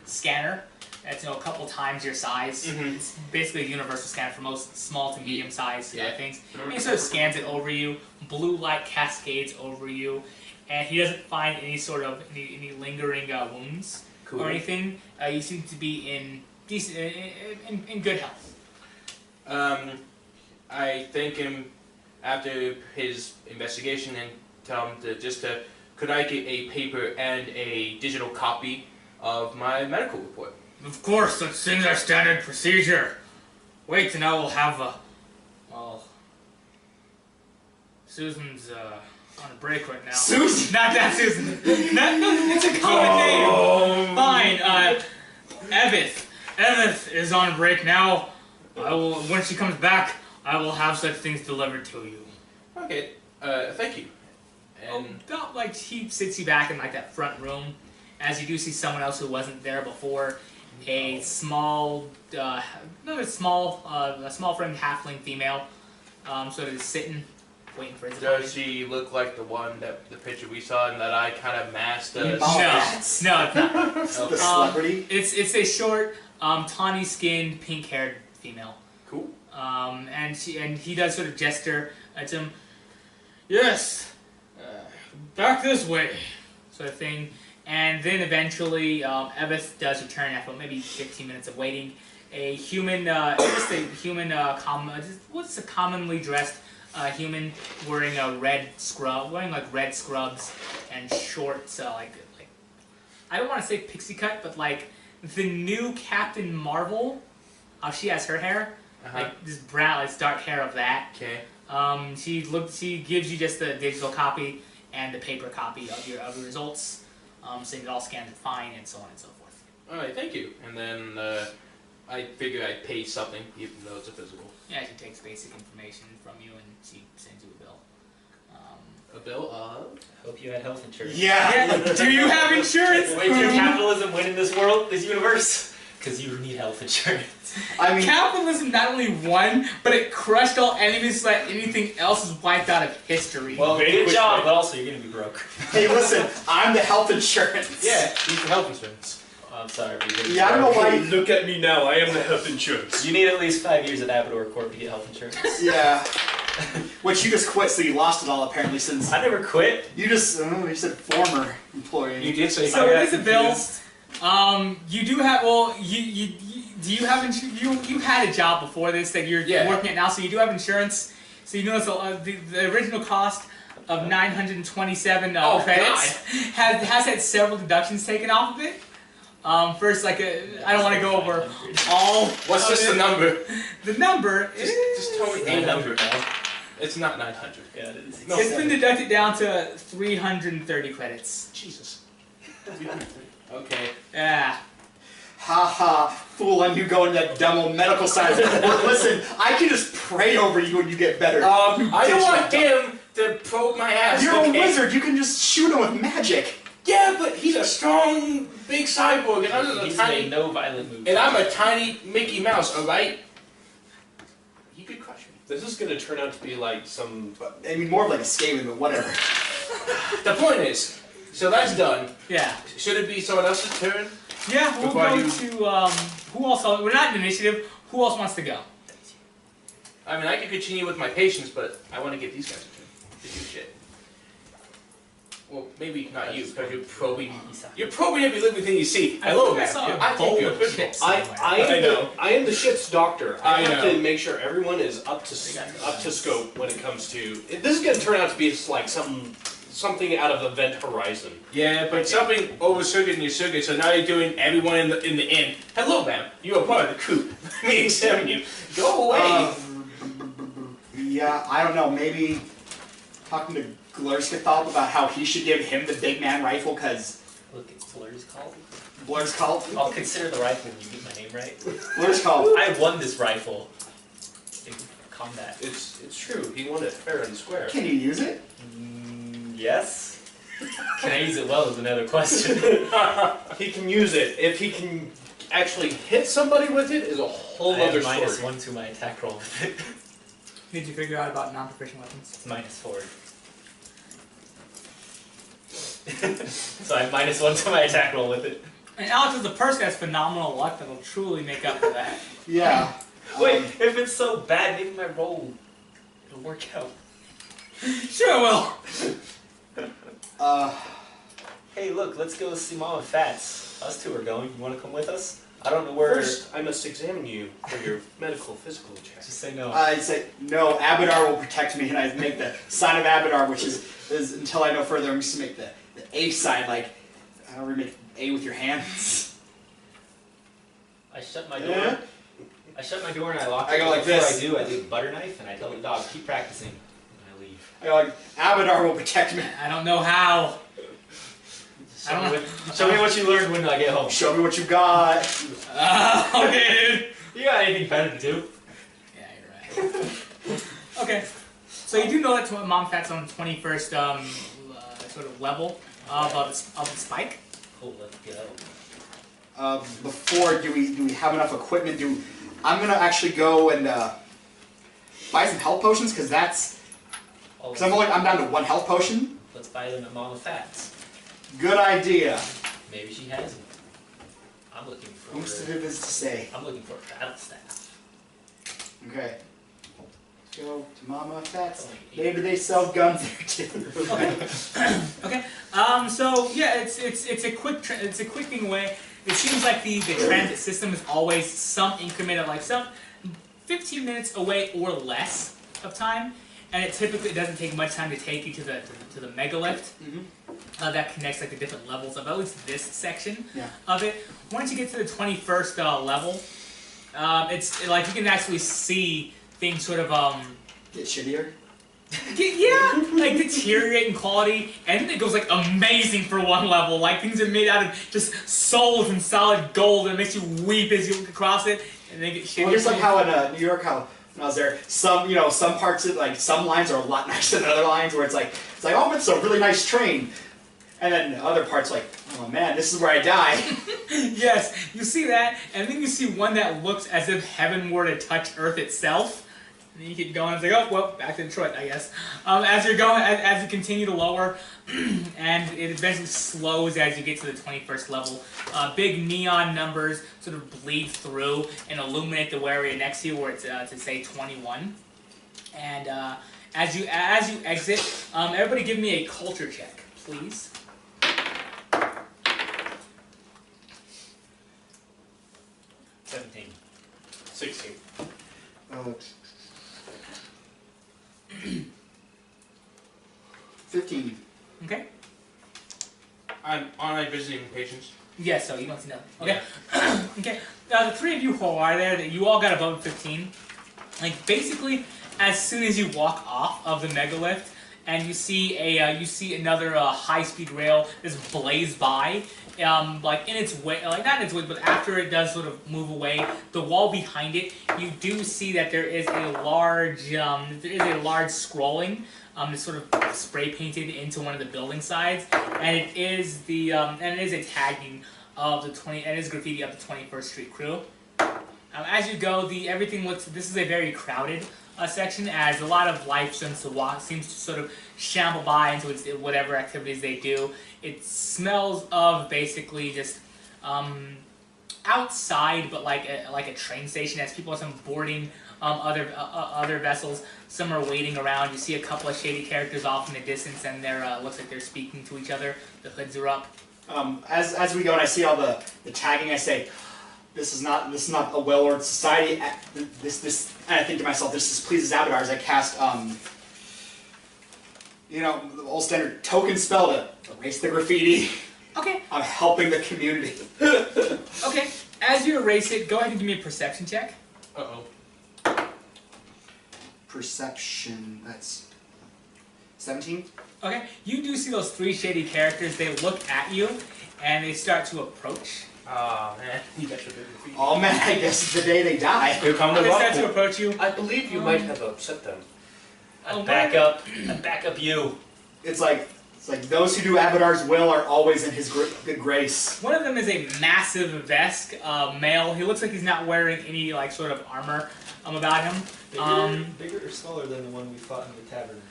scanner. That's a couple times your size. Mm-hmm. It's basically a universal scanner for most small to medium sized things. Mm-hmm. And he sort of scans it over you. Blue light cascades over you, and he doesn't find any sort of any lingering wounds or anything. You seem to be in good health. I thank him after his investigation and tell him could I get a paper and a digital copy of my medical report? Of course, such things are standard procedure. Wait, and I will have Susan's on a break right now. Susan? Not that Susan. No, it's a common name. Fine. Evith is on break now. I will, when she comes back, I will have such things delivered to you. Okay. Thank you. And About like he sits you back in like that front room, as you do see someone else who wasn't there before. A small framed halfling female, sort of just sitting, waiting for his does she look like the picture we saw and that I kind of masked? No, it's not. The celebrity. It's a short, tawny-skinned, pink-haired female. Cool. And he does sort of gesture at him. Yes, back this way, sort of thing. And then eventually, Evith does return after maybe 15 minutes of waiting. A human, what's a commonly dressed human wearing red scrubs and shorts, I don't want to say pixie cut, but like the new Captain Marvel, how she has her hair, like this brown, like dark hair of that. Okay. She gives you just the digital copy and the paper copy of your results. Saying it all scans fine, and so on and so forth. Alright, thank you. And then I figure I'd pay something, even though it's a physical. Yeah, she takes basic information from you, and she sends you a bill. A bill of? Hope you had health insurance. Yeah. Do you have insurance? Wait, did capitalism win in this world, this universe? Because you need health insurance. I mean, Capitalism not only won, but it crushed all enemies so that anything else is wiped out of history. Well, good job, but also you're gonna be broke. hey, listen, I'm the health insurance. Yeah, use the health insurance. I'm sorry, but you Yeah, I don't know why. Look at me now. I am the health insurance. You need at least 5 years at Abaddor Corp to get health insurance. Yeah. Which you just quit, so you lost it all apparently. Since I never quit. you just you said former employee. You did say So I it got is a bill. confused. You do have, well, do you have you had a job before this that you're working at now, so you do have insurance. So you notice the original cost of 927 credits has had several deductions taken off of it. First, like I don't want to go over all. What's just the number? The number is Just tell me a number. It's not 900. Yeah, it is. it's been deducted down to 330 credits. Jesus. Okay. Yeah. Haha, fool, and you go into that dumb old medical side. Well, listen, I can just pray over you when you get better. I don't want him to probe my ass. You're a wizard, you can just shoot him with magic. Yeah, but he's a strong, big cyborg, and I'm a He's tiny. made no violent moves. And I'm a tiny Mickey Mouse. All right. He could crush me. This is going to turn out to be like some. I mean, more of like a Skaven, but whatever. The point is, so that's done. Yeah. Should it be someone else's turn? Yeah, we'll Before go you- to, who else, we're not in initiative, who else wants to go? I mean, I could continue with my patience, but I want to get these guys a turn to do shit. Well, maybe not you, because you're probing every living thing you see. Hello, man. I think you're invisible. I am the ship's doctor. I have know. to make sure everyone is up to scope when it comes to. This is going to turn out to be like something out of Event Horizon. Yeah, but something oversurged in your circuit, so now you're doing everyone in the inn. Hello, ma'am. You are part of the crew. Let me examine you. Go away. Yeah, I don't know, maybe talking to Glurskathal about how he should give him the big man rifle, because Look, it's Blur's called. Blur's called. I'll consider the rifle when you get my name right. Blur's called. I won this rifle in combat. It's true. He won it fair and square. Can you use it? Yes. Can I use it well is another question. He can use it. If he can actually hit somebody with it, is a whole I other have story. -1 to my attack roll with it. Did you figure out about non-proficient weapons? It's -4. So I have -1 to my attack roll with it. And Alex is the person that's phenomenal luck that'll truly make up for that. Yeah. Wait, if it's so bad, maybe my roll it'll work out. Sure it will. Hey, look, let's go see Mama Fats. Us two are going. You want to come with us? I don't know where. First, I must examine you for your medical physical check. Just say no. I'd say, no, Abadar will protect me, and I make the sign of Abadar, which is until I know further, I'm just to make the A sign, like, I don't really make A with your hands. I shut my door. Yeah. I shut my door and I lock I it. go like Before this. I do, I leave a butter knife and I tell the dog, keep practicing. And I leave. I go like, Abadar will protect me. I don't know how. Show me what you learned when I get home. Show me what you got. Okay, dude. You got anything better to do? Yeah, you're right. Okay, so you do know that Mom Fat's on the 21st sort of level of the spike. Cool, let's go. Before, do we have enough equipment? I'm gonna actually go and buy some health potions, because I'm down to 1 health potion. Let's buy them at Mama Fat's. Good idea. Maybe she has them. I'm looking for. Who's to do this to say? I'm looking for a battle staff. Okay. Let's go to Mama Fats. Maybe they sell guns there too. Okay. So yeah, it's a quick thing away. It seems like the transit system is always some increment of like some 15 minutes away or less of time, and it typically doesn't take much time to take you to the megalift. That connects like the different levels of at least this section of it. Once you get to the 21st level, it's like you can actually see things sort of Get shittier. like deteriorate in quality, and then it goes like amazing for 1 level. Like things are made out of just souls and solid gold, and it makes you weep as you look across it, and they get shittier. Well, just like how in New York, when I was there, some parts of some lines are a lot nicer than other lines, where it's like oh, it's a really nice train. And then the other parts like, oh man, this is where I die. Yes, you see that, and then you see one that looks as if heaven were to touch Earth itself. And then you keep going. It's like, oh, well, back to Detroit, I guess. As you're going, as you continue to lower, and it eventually slows as you get to the 21st level. Big neon numbers sort of bleed through and illuminate the area next to you, where it's to say 21. And as you exit, everybody give me a culture check, please. 17. 16. 15. Okay. I'm online visiting patients. Yeah, so you don't see nothing. Okay. Okay. The three of you who are there, that you all got above 15. Like basically, as soon as you walk off of the megalith, and you see another high-speed rail just blaze by, like in its way, like not in its way, but after it does sort of move away, the wall behind it, you do see that there is a large scrolling. That's sort of spray painted into one of the building sides, and it is a tagging of the it is graffiti of the 21st Street Crew. As you go, everything looks. This is a very crowded section, as a lot of life seems to sort of shamble by into whatever activities they do. It smells of basically just outside, but like a train station, as people are some boarding other vessels. Some are waiting around. You see a couple of shady characters off in the distance, and looks like they're speaking to each other. The hoods are up. As we go and I see all the tagging, I say, this is not a well-ordered society. This and I think to myself, this pleases avatars. I cast the old standard token spell to erase the graffiti. Okay. I'm helping the community. Okay. As you erase it, go ahead and give me a perception check. Uh-oh. Perception, that's 17. Okay. You do see those three shady characters. They look at you, and they start to approach. Oh man, you got your big graffiti. Oh man, I guess it's the day they die. Here come the They start to rock. approach you. I believe you might have upset them. I back up you. It's like those who do Abadar's will are always in his good grace. One of them is a massive Vesk male. He looks like he's not wearing any sort of armor about him. Bigger or smaller than the one we fought in the tavern?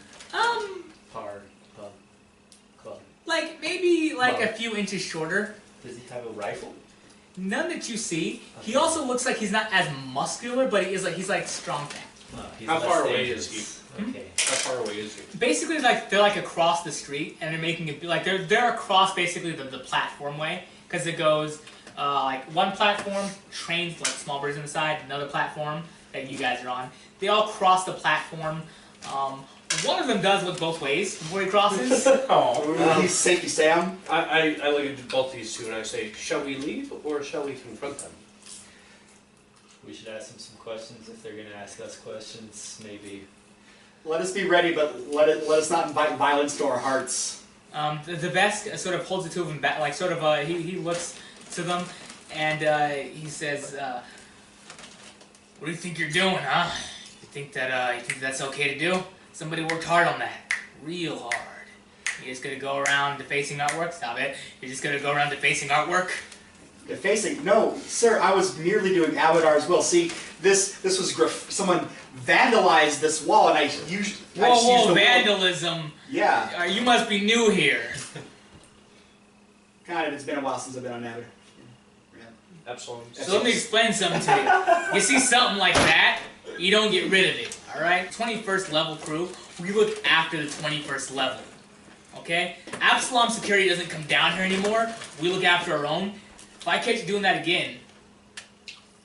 Club. Like maybe a few inches shorter. Does he have a rifle? None that you see. Okay. He also looks like he's not as muscular, but he's strong fat. Well, he's How less far away dangerous. is Okay. How far away is he? Basically, they're across the street, and they're making it they're across basically the platform way, because it goes one platform, trains small birds inside, another platform that you guys are on. They all cross the platform. One of them does look both ways before he crosses. He's safety Sam. I look at both these two and I say, shall we leave or shall we confront them? We should ask them some questions if they're going to ask us questions. Maybe. Let us be ready, but let us not invite violence to our hearts. The Vesk sort of holds the two of them back, he looks to them, and he says, "What do you think you're doing, huh? You think that's okay to do? Somebody worked hard on that, real hard. You're just gonna go around defacing artwork? Stop it! You're just gonna go around defacing artwork?" Defacing? No, sir. I was merely doing Abadar's will. See, this was someone vandalized this wall, and I just used the vandalism! Yeah. You must be new here. Kind of. It's been a while since I've been on Abadar. Absolutely. So let me explain something to you. You see something like that, you don't get rid of it, alright? 21st level crew, we look after the 21st level. Okay? Absalom security doesn't come down here anymore. We look after our own. If I catch you doing that again,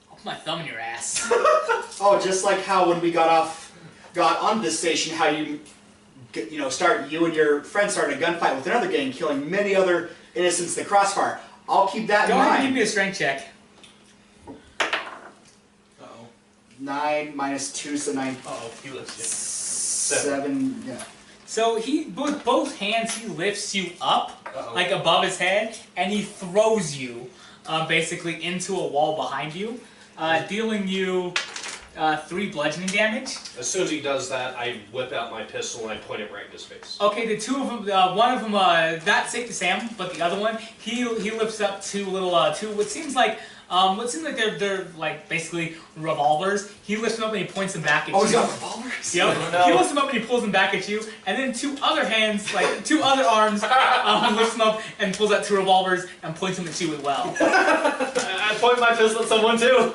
I'll put my thumb in your ass. Oh, just like how when we got on this station, how you and your friend started a gunfight with another gang, killing many other innocents in the crossfire. I'll keep that in Go ahead and mind. give me a strength check. 9 minus 2, so 9. Uh-oh, he lifts it. 7. Yeah. So with both hands, he lifts you up, Uh-oh. above his head, and he throws you, basically into a wall behind you, dealing you 3 bludgeoning damage. As soon as he does that, I whip out my pistol and I point it right in his face. Okay, the two of them, one of them, not safe to Sam, but the other one, he lifts up two what seems like What seems like they're like basically revolvers. He lifts them up and he points them back at you. Oh, he's got revolvers? Yep. Oh, no. He lifts them up and he pulls them back at you, and then two other hands, like two other arms, lifts them up and pulls out two revolvers and points them at you as well. I point my pistol at someone too.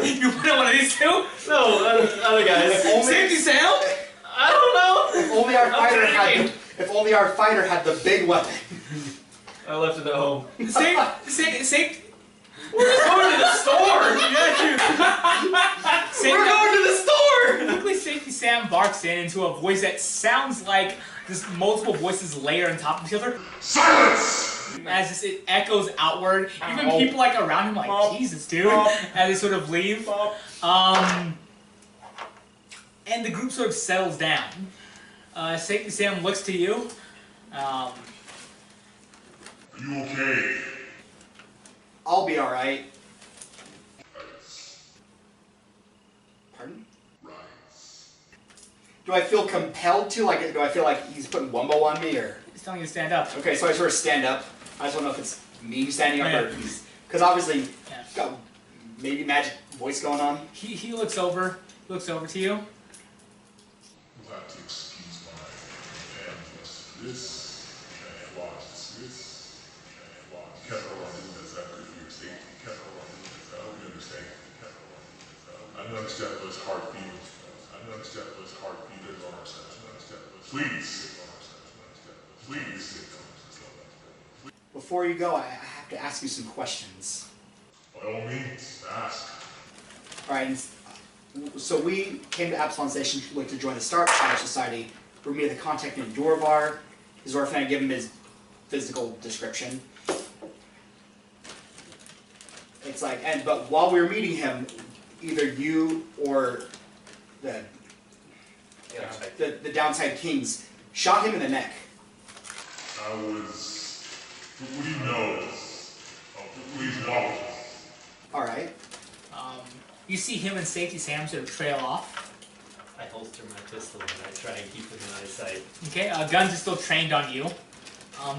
You put on one of these two? No, other guys. Safety Sam? I don't know. If only our fighter had the big weapon. I left it at home. Safety. We're just going to the store. We're going to the store. Quickly, Safety Sam barks into a voice that sounds like just multiple voices layered on top of each other. Silence! As it echoes outward, even people like around him, like Jesus, dude, as they sort of leave. And the group sort of settles down. Safety Sam looks to you. Are you okay? I'll be alright. Pardon? Rise. Do I feel compelled to? Like, do I feel like he's putting wumbo on me, or? He's telling you to stand up. Okay, so I sort of stand up. I just want to know if it's me standing up, Yeah. or because obviously, Yeah. got maybe magic voice going on. He looks over to you. You'll have to excuse my ambulance for this, and watch this, and watch. Careful on doing this after your safety. Careful on doing this. I hope you understand. Careful on doing this. I don't understand those heartbeats. I don't understand those heartbeats on ourselves. I don't understand those. Please. Please. Before you go, I have to ask you some questions. By all means, ask. Alright, so we came to Absalon Station to join the Starfinder Society. We're meeting the contact named Dorvar. His orphan, I give him his physical description. It's like, but while we were meeting him, either you or the Downside Kings shot him in the neck. I was... What do you know? Please walk. Alright. You see him and Safety Sam sort of trail off. I holster my pistol and I try and keep him in eyesight. Okay, guns are still trained on you.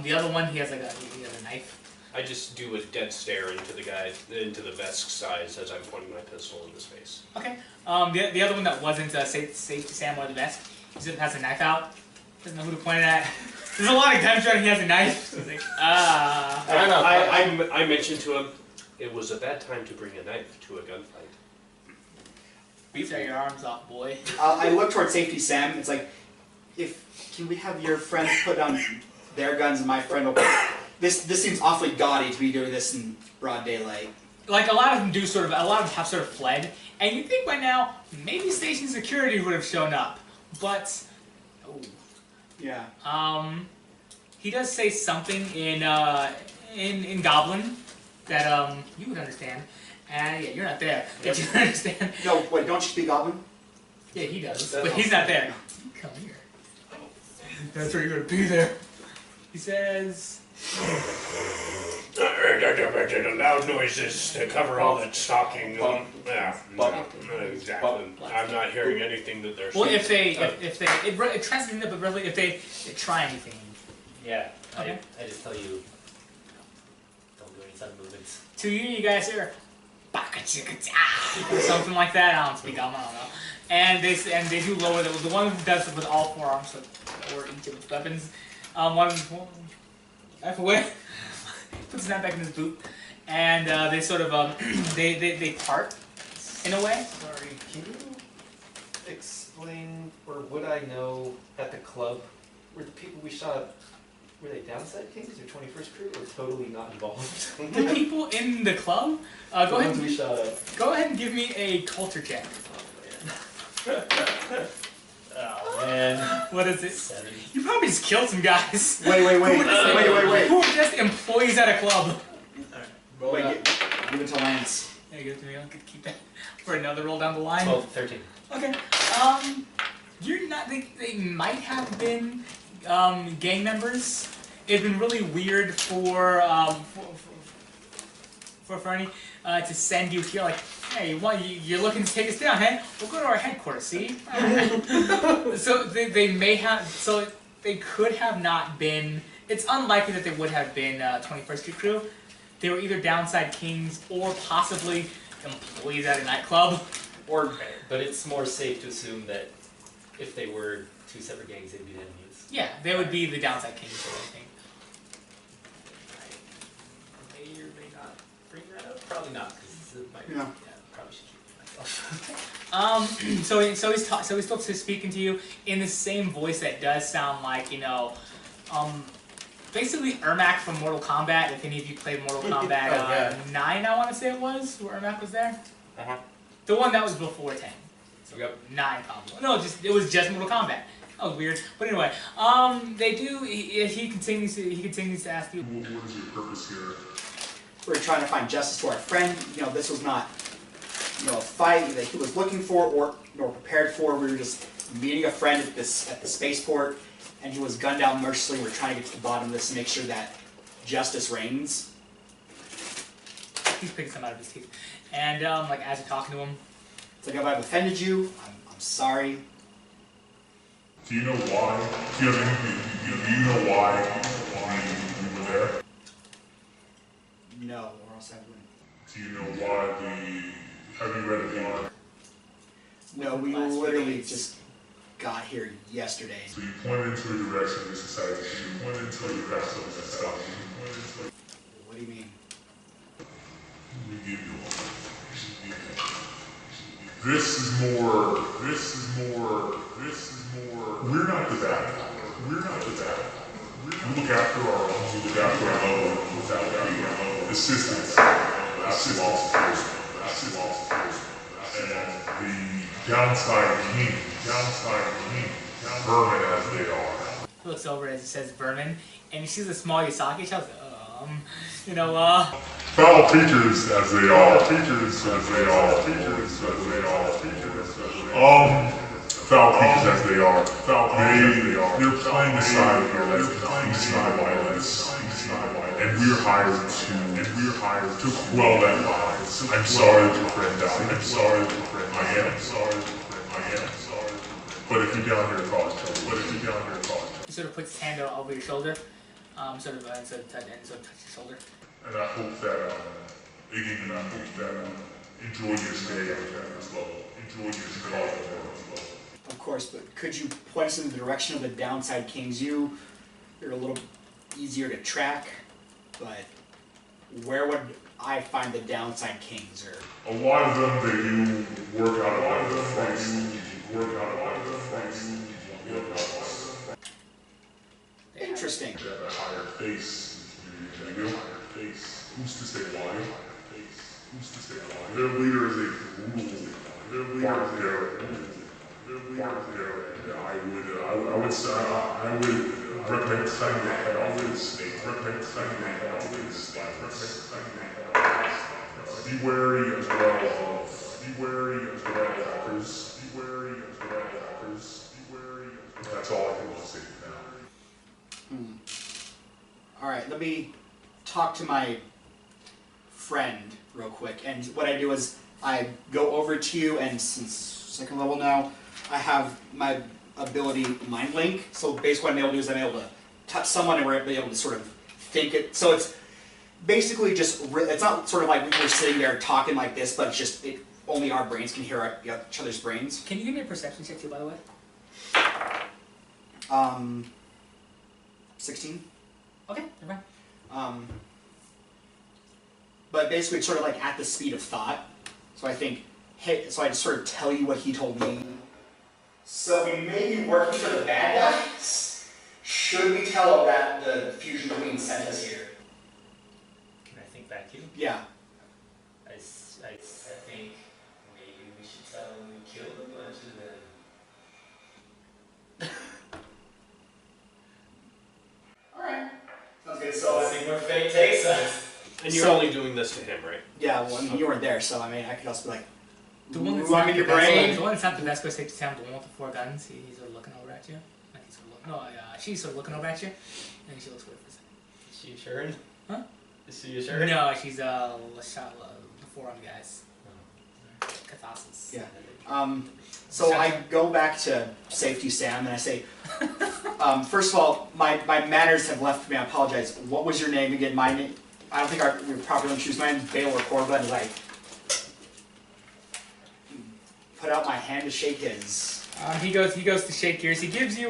The other one, he has a knife. I just do a dead stare into the guy, into the vest's eyes as I'm pointing my pistol in his face. Okay. The other one that wasn't Safety Sam or the vest, he sort of has a knife out. Doesn't know who to point it at. There's a lot of gunshot and he has a knife. So he's like, I mentioned to him, it was a bad time to bring a knife to a gunfight. Tear your arms off, boy. I look towards Safety Sam. It's like, can we have your friends put down their guns and my friend will put... This seems awfully gaudy to be doing this in broad daylight. Like a lot of them have sort of fled, and you think by now maybe station security would have shown up, but Yeah. he does say something in Goblin that you would understand. And yeah, you're not there. But you understand. No, wait, don't you speak Goblin? Yeah, he does. But he's not there. Come here. That's where you're gonna be there. He says... Loud noises to cover all that stalking. Yeah, exactly. I'm not hearing anything that they're Well, saying. it translates but really if they try anything. Yeah, Okay. I just tell you, don't do any sudden movements. To you guys hear, or something like that. I don't speak Goblin, I don't know. And they do lower the one who does it with all four arms, so lower each of its weapons. One of them F away, puts his knife back in his boot, and they sort of they part in a way. Sorry, can you explain, or would I know at the club, were the people we shot up, were they Downside Kings or 21st Crew, or totally not involved? The people in the club, go ahead. We shot up. Go ahead and give me a culture check. Oh man. What is it? 7. You probably just killed some guys. Wait. Who were just employees at a club. Wait, give it to Lance. There you go, to me. I could keep that for another roll down the line. 12, 13. Okay. You're not. They might have been gang members. It's been really weird for Fernie to send you here. Like, hey, you're looking to take us down, hey? We'll go to our headquarters. See? So they may have. So they could have not been. It's unlikely that they would have been 21st Street Crew. they were either downside kings or possibly employees at a nightclub. Or But it's more safe to assume that if they were two separate gangs, they'd be enemies. Yeah, they would be the downside kings or anything. I may or may not bring that up. Probably not, because it might. Yeah. Probably should keep it to myself. So he's still speaking to you in the same voice that does sound like, you know, basically Ermac from Mortal Kombat. If any of you played Mortal Kombat Oh, yeah. 9, I want to say it was, where Ermac was there. Uh-huh. The one that was before 10. So Yep. 9 combo. No, it was just Mortal Kombat. That was weird. But anyway, they do. He continues to ask you. What is your purpose here? we're trying to find justice for our friend. You know, this was not, you know, a fight that he was looking for or prepared for. We were just meeting a friend at the spaceport, and he was gunned down mercilessly. We're trying to get to the bottom of this and make sure that justice reigns. He's picking some out of his teeth. And like as you're talking to him, It's like, if I've offended you, I'm sorry. Do you know why? Do you know why we were there? No, or else I wouldn't. Do you know why have you read it? No, we Last few literally days. just got here yesterday. So you pointed into a direction you decided to shoot. You pointed into a direction you decided to shoot. What do you mean? We give you one. This is more, we're not the bad guy. We're not the bad guy. We look after our own, we look after our own without the assistance. That's and the downside king, vermin as they are. he looks over as it says vermin, and he sees a small Yasaki child. You know, Foul creatures as they are. Foul creatures as they are. They're playing a side here that's peace, not violence. And we're hired to quell that violence. I'm sorry that your friend died. I am sorry. But if you're down here, cause trouble. he sort of puts his hand over your shoulder, sort of touch your shoulder. And I hope that, enjoy your stay as well. Enjoy your stay as well. Of course, but could you point us in the direction of the downside kings? You're a little easier to track, but where would I find the downside kings? Or A lot of them, they do work out of the fronts. interesting. They have a higher face. Who's to say why? Their leader is a barbarian. I would say, I would recommend cutting the head off of the snake. Be wary as well of hackers. That's all I can say for now. Alright, let me talk to my friend real quick. And what I do is I go over to you, and since second level now, I have my ability Mind Link. So basically what I'm able to do is I'm able to touch someone and we're able to sort of think it. So it's basically just, it's not sort of like we're sitting there talking like this, but it's just, only our brains can hear each other's brains. Can you give me a perception check too, by the way? 16? Okay, never mind. But basically it's sort of like at the speed of thought. So I think, hey, so I just sort of tell you what he told me. So we may be working for the bad guys. Should we tell him that the fusion queen sent us here? Can I think back to you? Yeah. I think maybe we should tell them we killed a bunch of them. Alright. Sounds good. So see where fate takes us. And you're only doing this to him, right? Yeah, well, I mean, you weren't there, so I mean, I could also be like, The one that's "Ooh, I'm not in the your best, brain." the one that's not the best way to say the one with the 4 guns. He's sort of looking over at you. Like he's sort of looking, she's sort of looking over at you, and she looks weird for a second. Is she assured? Huh? Is she assured? No, she's the 4 guys. Catharsis. Yeah. So I go back to Safety Sam and I say, first of all, my manners have left me. I apologize. What was your name again? My name? I don't think we probably don't choose mine. Bale or Corbin, like, put out my hand to shake his. He goes to shake yours. He gives you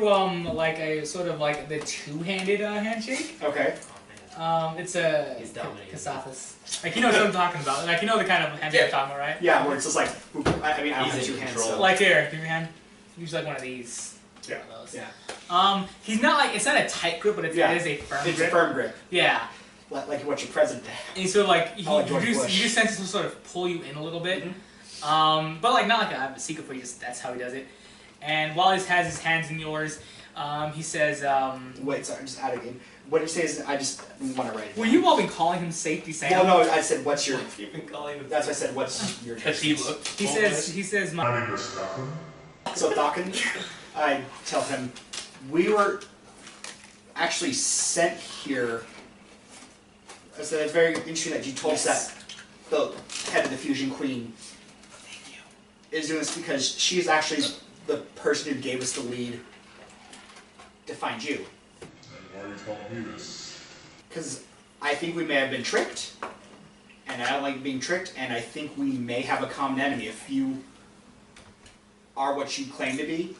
like a sort of like the two-handed handshake. Okay. It's a He's dominating. Kasathas. Like you know what I'm talking about. Like you know the kind of handshake I'm talking about, right? Yeah, where it's just like, I mean, I don't He's have in two hands, control. so. Like here, give me your hand. Use like one of these. Yeah. One of those. Yeah. He's not like it's not a tight grip, but it is a firm It's grip. a firm grip. Yeah. Like what your president had. And so like you George just Bush. you just sense to sort of pull you in a little bit. But like not like a secret for you. Just that's how he does it. And while he has his hands in yours, he says, Wait, sorry, I'm just out of game. What did you say is, I just want to write it. well, you've all been calling him Safety Sam. Well, no, I said, what's your... You've been calling him. That's what I said, what's your... Because he looked. He says, My name is Stefan. So, Dawkins, I tell him, we were actually sent here... So it's very interesting that you told us that the head of the Fusion Queen is doing this because she is actually the person who gave us the lead to find you. And why are you telling me this? Because I think we may have been tricked, and I don't like being tricked, and I think we may have a common enemy. If you are what you claim to be,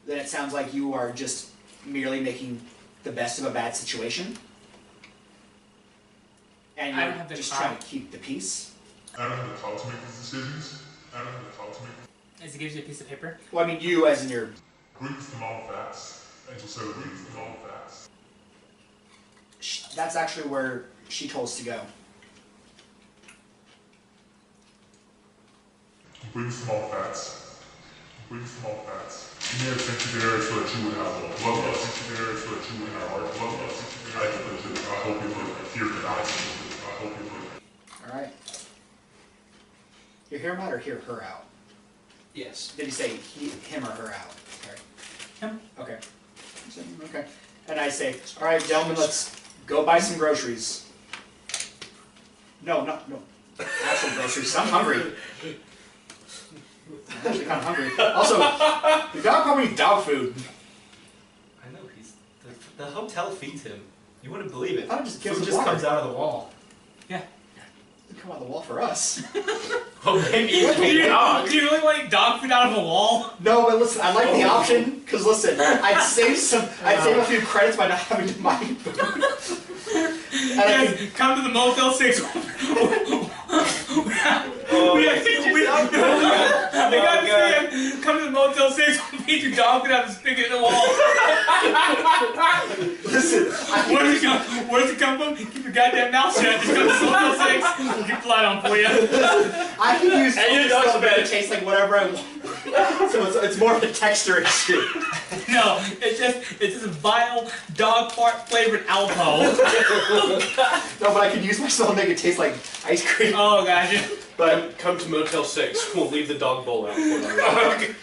then it sounds like you are just merely making the best of a bad situation. And I don't you're have the just clout. trying to keep the peace. I don't have the clout to make these decisions. I don't have the clout to make... as he gives you a piece of paper. Well, I mean, you as in your... Brief them all facts. Angel said brief them all facts. That's actually where she told us to go. Brief them all facts. Brief them all facts. You may have sent you there so that you would have a bloodlust. Sent you there so that you would have a bloodlust. I hope you look here tonight. I hope you look. Alright. You hear him out or hear her out? Yes. Did he say him or her out? Okay. Him. Okay. Okay. And I say, all right, gentlemen, let's go buy some groceries. No. Actual groceries. I'm hungry. I'm actually kind of hungry. Also, the dog probably needs dog food. I know he's. The hotel feeds him. You wouldn't believe it. I thought it just gives Food him just water. comes out of the wall. It come out the wall for us. Oh, maybe you Do you really want to eat dog food out of a wall? No, but listen, I like the option because listen, I'd save a few credits by not having to buy food. And I Guys, come to the Motel 6. Come to the Motel 6. We'll feed you dog food out of the spigot in the wall. listen, Where does it come from? Keep your goddamn mouth shut. Just go to the Motel 6. We'll keep flight on for you. I can use And your dog's stuff that tastes like whatever I want. So it's more of a texture issue. No, it's just a vile dog fart flavored Alpo. No, but I can use my stuff to make it taste like ice cream. Oh gosh. But Come to Motel 6. We'll leave the dog bowl out for you.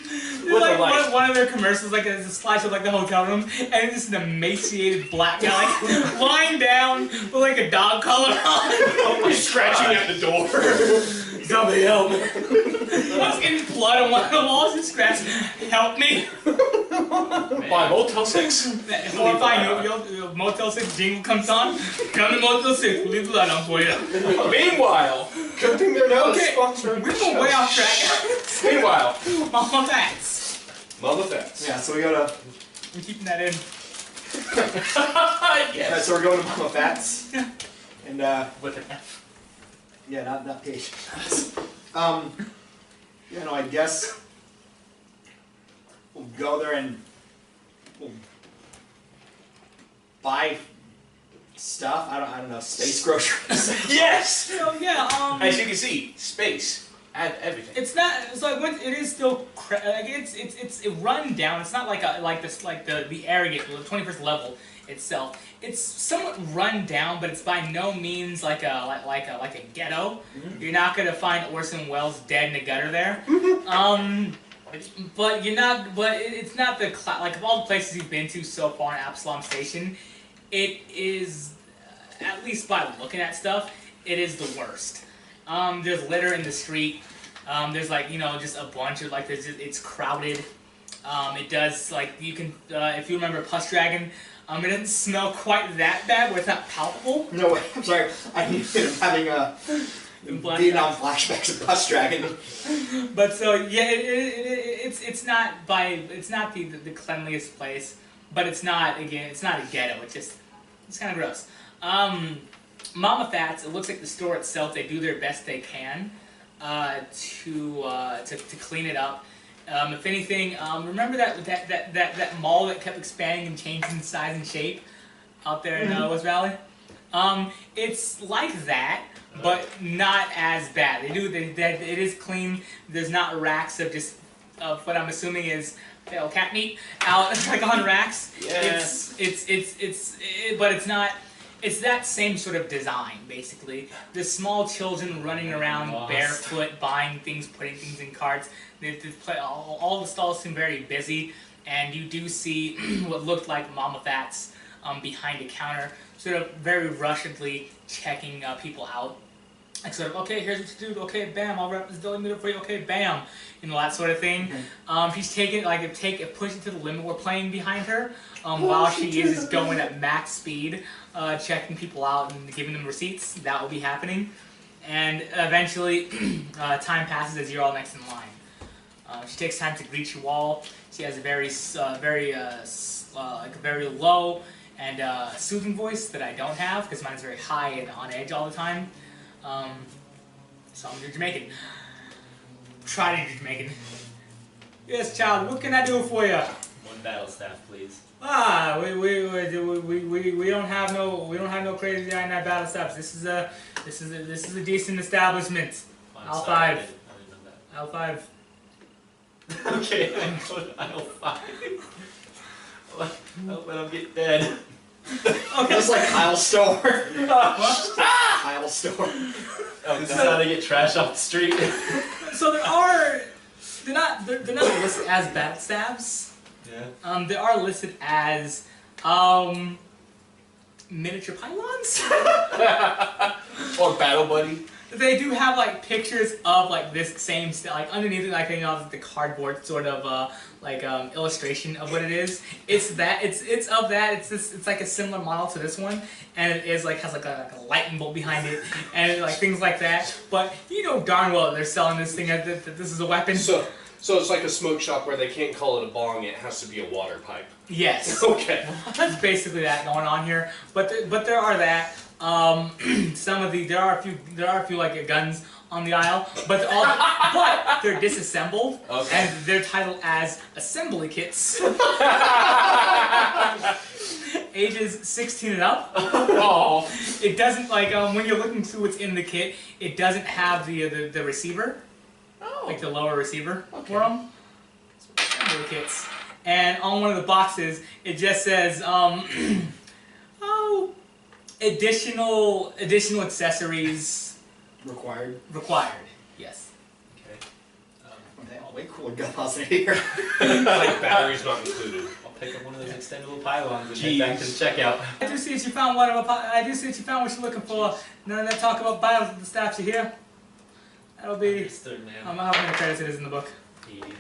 It's like one of their commercials, like there's a splash of like the hotel room, and it's just an emaciated black guy like lying down with like a dog collar on. Scratching at the door. Somebody help me. I was getting blood on one of the walls and scratched. Help me. By Motel 6. Horrifying. Your Motel 6 jingle comes on. Come to Motel 6. We'll leave blood on for you. Meanwhile, good thing they're not Okay, sponsoring we're the going show. way off track. Meanwhile, Mama facts. Mama Fats. yeah, so we go to I'm keeping that in. yeah, so we're going to Mama Fats. And With an F. yeah, not PH. You know, I guess we'll go there and we'll buy stuff. I don't know, space groceries. Yes! So yeah, As you can see, space. Add everything. it's not. It's like it is still. It's run down. It's not like the area, the 21st level itself. It's somewhat run down, but it's by no means like a ghetto. You're not gonna find Orson Welles dead in the gutter there. But you're not. But it's not the like of all the places you've been to so far in Absalom Station, it is at least by looking at stuff, it is the worst. There's litter in the street. There's like, just a bunch of like, it's crowded. It does like, you can, if you remember Puss Dragon, It doesn't smell quite that bad, but it's not palpable. No, wait, I'm sorry. I need to having a Vietnam flashbacks of Bus Dragon. But so yeah, it's not the cleanliest place, but it's not a ghetto. It's kind of gross. Mama Fats. It looks like the store itself. They do their best they can to clean it up. If anything, remember that mall that kept expanding and changing in size and shape out there in West Valley? It's like that, but not as bad. It is clean. There's not racks of what I'm assuming is cat meat out like on racks. Yeah. But it's not. It's that same sort of design, basically. The small children running around barefoot, buying things, putting things in carts. All the stalls seem very busy, and you do see what looked like Mama Fats behind a counter, sort of very rushedly checking people out. Like sort of, okay, here's what you do. Okay, bam, I'll wrap this deli meter for you. Okay, bam, that sort of thing. She's taking push it to the limit. We're playing behind her while she is going at max speed, checking people out and giving them receipts. That will be happening, and eventually, time passes as you're all next in line. She takes time to greet you all. She has a very low and soothing voice that I don't have because mine's very high and on edge all the time. So I'm Jamaican. Try to do Jamaican. Yes, child. What can I do for you? One battle staff, please. We don't have no crazy guy in our battle staffs. This is a decent establishment. Aisle 5. I didn't know that. Aisle 5. Okay, I'm going to aisle 5. I hope I don't get dead. Okay. It's like aisle store. Aisle store. Oh, this is how they get trash off the street. So they're not listed as bat stabs. Yeah. They are listed as miniature pylons. Or Battle Buddy. They do have like pictures of like this same underneath it, like the cardboard sort of illustration of what it is. It's that it's of that. It's like a similar model to this one, and it is has a lightning bolt behind it and like things like that. But you know darn well they're selling this thing as that this is a weapon. So it's like a smoke shop where they can't call it a bong; it has to be a water pipe. Yes. Okay. That's basically that going on here. But there are that. There are a few like guns on the aisle, but they're disassembled, and they're titled as assembly kits. Ages 16 and up. Oh. It doesn't when you're looking through what's in the kit, it doesn't have the receiver, like the lower receiver for them. So assembly kits, and on one of the boxes it just says additional accessories Required. Yes. Okay. They all way cooler gun in here. Like batteries not included. I'll pick up one of those extendable pylons and head back to the checkout. I do see that you found what you're looking for. None of that talk about battles with the staff. You hear? That'll be. Understood, man. How many credits it is in the book? 80.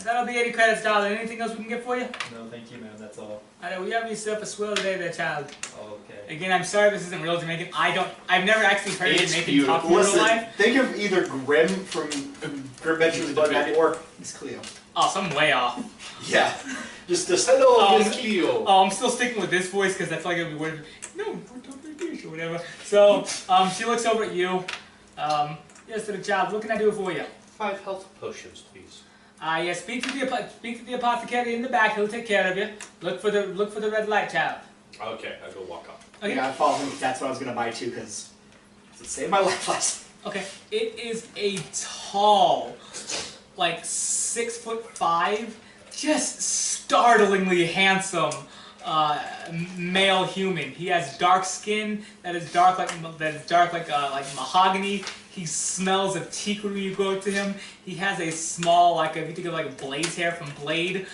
That'll be 80 credits, darling. Anything else we can get for you? No, thank you, man. That's all. We have yourself a swell today, there, child. Okay. Again, I'm sorry this isn't real Jamaican. I've never actually heard It's Jamaican talk in real Listen, life. think of either Grim from Grim Adventures of Blood Magic or Miss Cleo. Oh, so I'm way off. Yeah. Just Hello, Miss Cleo. Oh, I'm still sticking with this voice because that's like it'll be weird. No, we're talking English or whatever. So, she looks over at you. Yes, to the child. What can I do for you? 5 health potions, please. Yes. Speak to the apothecary in the back. He'll take care of you. Look for the red light, child. Okay, I go walk up. Okay. Yeah, I follow him. That's what I was gonna buy too, because it saved my life last. Okay. It is a tall, like 6'5", just startlingly handsome male human. He has dark skin that is dark like mahogany. He smells of teak when you go to him. He has a small, if you think of like Blade's hair from Blade,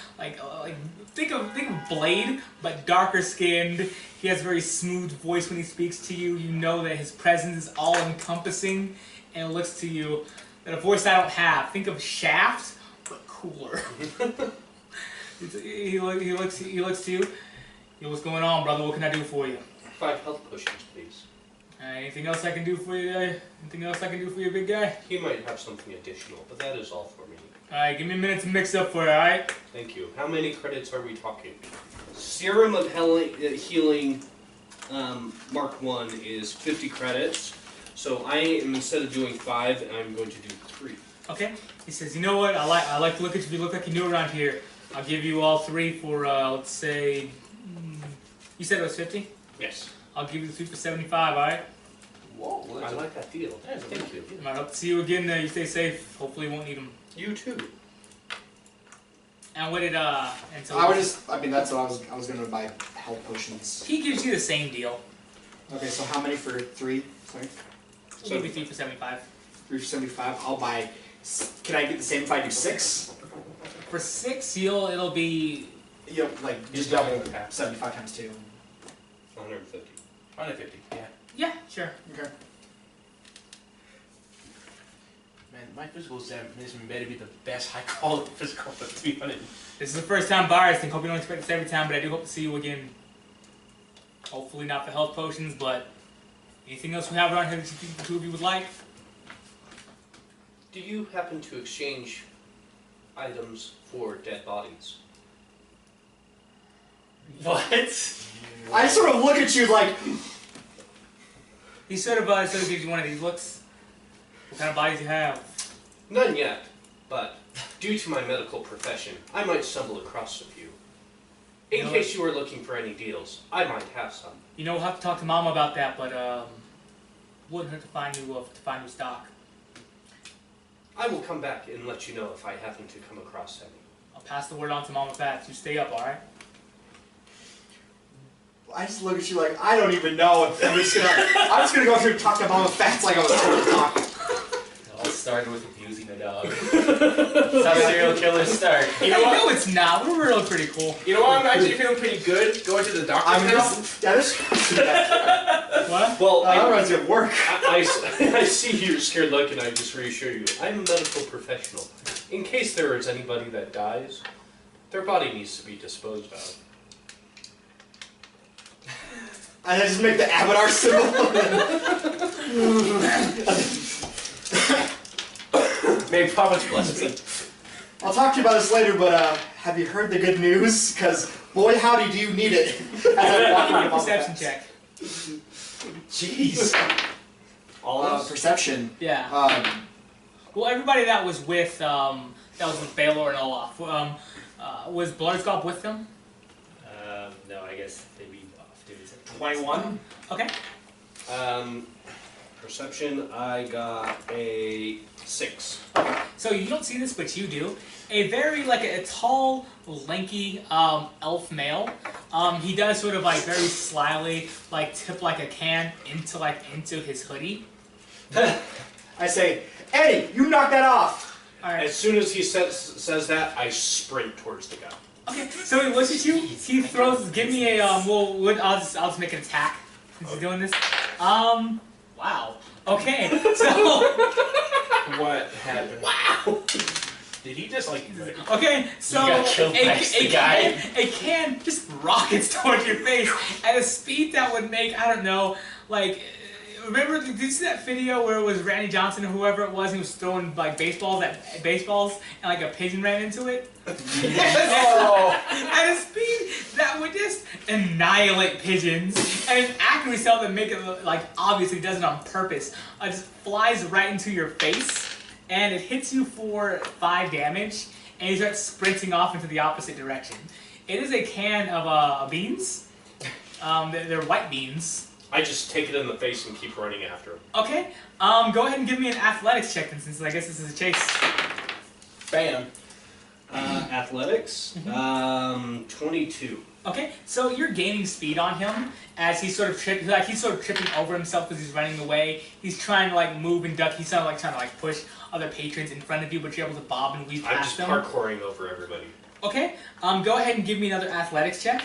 think of Blade, but darker skinned. He has a very smooth voice when he speaks to you. You know that his presence is all encompassing, and it looks to you that a voice I don't have. Think of Shaft, but cooler. he looks to you. Yo, what's going on, brother? What can I do for you? 5 health potions, please. Anything else I can do for you, anything else I can do for you, big guy? He might have something additional, but that is all for me. Alright, give me a minute to mix up for you, alright? Thank you. How many credits are we talking? Serum of Healing Mark 1 is 50 credits. So I am, instead of doing 5, I'm going to do 3. Okay. He says, you know what? I like to look at you. You look like you knew around here. I'll give you all 3 for let's say. You said it was 50. Yes. I'll give you the 3 for 75. All right. Whoa, I like that deal. Thank you. I hope to see you again. You stay safe. Hopefully, you won't need them. You too. And what did And so I mean, that's what I was gonna buy health potions. he gives you the same deal. Okay, so how many for 3? Sorry. I'll give you 3 for 75. 3 for 75. I'll buy. Can I get the same if I do 6? For 6, it'll be. You know, like just double 75 times 2. 150. 150, yeah. Yeah, sure. Okay. Man, my physical examination better be the best high quality physical for 300. This is the first time buyers. I hope you don't expect this every time, but I do hope to see you again. Hopefully not for health potions, but anything else we have around here that you think the 2 of you would like? Do you happen to exchange items for dead bodies? What? I sort of look at you like. He sort of gives you one of these looks. What kind of bodies you have? None yet, but due to my medical profession, I might stumble across a few. In case you are looking for any deals, I might have some. You know, we'll have to talk to Mama about that, but wouldn't hurt to find new stock. I will come back and let you know if I happen to come across any. I'll pass the word on to Mama Fats. You stay up, all right? I just look at you like I don't even know. I'm just gonna go through and talk to Mama Fats like I was told to talk. It all started with abusing a dog. That's how serial killers start. You know what? No, it's not. We're really pretty cool. You know what? I'm actually feeling pretty good going to the doctor now. This. What? Well, Otherwise it work. I see your scared look and I just reassure you, I'm a medical professional. In case there is anybody that dies, their body needs to be disposed of. And I just make the avatar symbol. May Promise bless me. I'll talk to you about this later, but have you heard the good news? Because boy, howdy, do you need it. As I walk around Give me a Mama perception Fats. check. Jeez. All Perception. Yeah. Um, Well, everybody that was with Baylor and Olaf, was Blarskop with them? No, I guess they'd be off duty. 21. Okay. Perception, I got a 6. So you don't see this, but you do. A very, a tall, lanky, elf male. He does sort of, very slyly, tip, a can into his hoodie. I say, Eddie, you knock that off. Alright. As soon as he says that, I sprint towards the guy. Okay, so he looks at you, he throws, give me a, I'll just make an attack, since he's doing this. Wow. Okay, so... What happened? Wow! Did he just Okay, so You got killed by the guy? a can just rockets towards your face at a speed that would make, I don't know, remember, did you see that video where it was Randy Johnson or whoever it was, and he was throwing baseballs and a pigeon ran into it? Oh. At a speed that would just annihilate pigeons, and an accuracy that make it obviously does it on purpose. It just flies right into your face, and it hits you for 5 damage, and you start sprinting off into the opposite direction. It is a can of beans. They're white beans. I just take it in the face and keep running after him. Okay, go ahead and give me an athletics check, then, since I guess this is a chase. Bam. Athletics, 22. Okay, so you're gaining speed on him as he's sort of tripping over himself because he's running away. He's trying to move and duck. He's sort of trying to push other patrons in front of you, but you're able to bob and weave I'm past just them. parkouring over everybody. Okay, go ahead and give me another athletics check.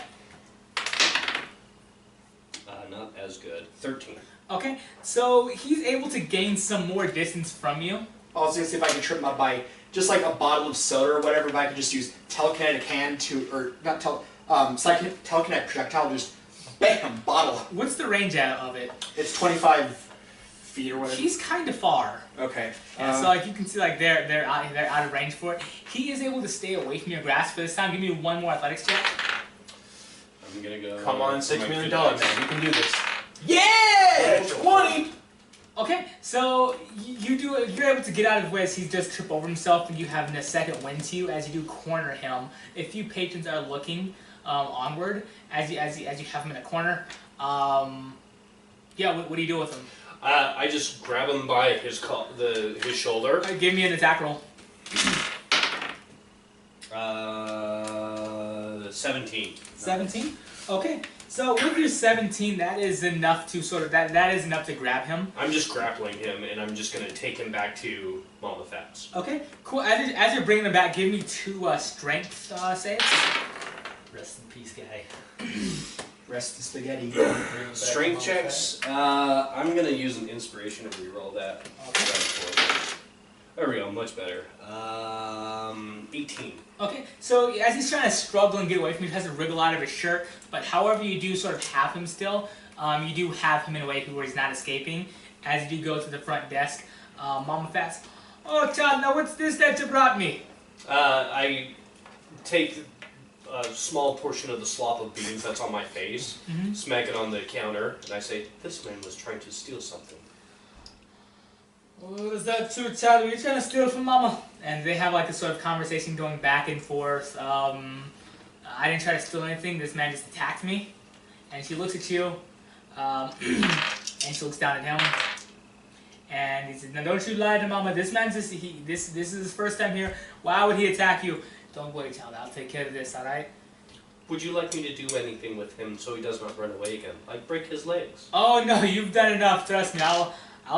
Not as good. 13. Okay, so he's able to gain some more distance from you. I was gonna see if I could trip him up by just a bottle of soda or whatever. If I could just use telekinetic hand to, or not telekinetic projectile, just bam, bottle. What's the range out of it? It's 25 feet or whatever. He's kind of far. Okay. Yeah, so like you can see, like they're out of range for it. He is able to stay away from your grasp for this time. Give me one more athletics check. I'm gonna go. Come on, $6 million man, you can do this. Yeah, 20. Okay, so you're able to get out of his way as he does trip over himself, and you have a second wind to you as you do corner him. A few patrons are looking onward as you have him in a corner. Yeah, what do you do with him? I just grab him by his shoulder. Give me an attack roll. 17. 17. Okay, so with your 17, that is enough to that is enough to grab him. I'm just grappling him, and I'm just gonna take him back to Mama Fats. Okay, cool. As you're bringing him back, give me 2 strength saves. Rest in peace, guy. Rest the spaghetti. Strength checks. I'm gonna use an inspiration to reroll that. There we go. Much better. 18. Okay, so as he's trying to struggle and get away from you, he has to wriggle out of his shirt, but however you do sort of have him still, you do have him in a way where he's not escaping. As you do go to the front desk, Mama Fats, oh Todd, now what's this that you brought me? I take a small portion of the slop of beans that's on my face, smack it on the counter, and I say, this man was trying to steal something. Oh, is that true, Todd? Are you trying to steal from Mama? And they have like a sort of conversation going back and forth. I didn't try to steal anything. This man just attacked me. And she looks at you, and she looks down at him. And he says, "Now don't you lie to Mama. This man's this is his first time here. Why would he attack you? Don't worry, child. I'll take care of this. All right." Would you like me to do anything with him so he does not run away again? Like break his legs? Oh no, you've done enough. Trust me. I'll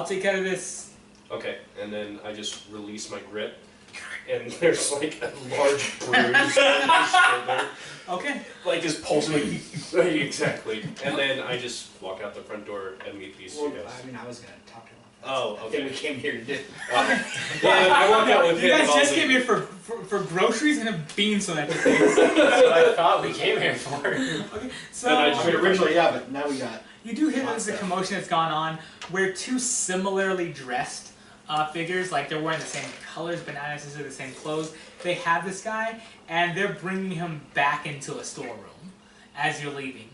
take care of this. Okay, and then I just release my grip, and there's like a large bruise on his shoulder. Okay. Like just pulsing. Exactly. And then I just walk out the front door and meet these two guys. I mean, I was gonna talk to him. Oh, I think we came here to do. Okay. Yeah, I walk out with him. You guys just came here for groceries and a beans on that face. That's what I thought we came here for. Okay, so Then I I mean, originally, yeah, but now we got. you do hear there's a commotion that's gone on where 2 similarly dressed figures, like they're wearing the same colors but not necessarily the same clothes. They have this guy and they're bringing him back into a storeroom as you're leaving.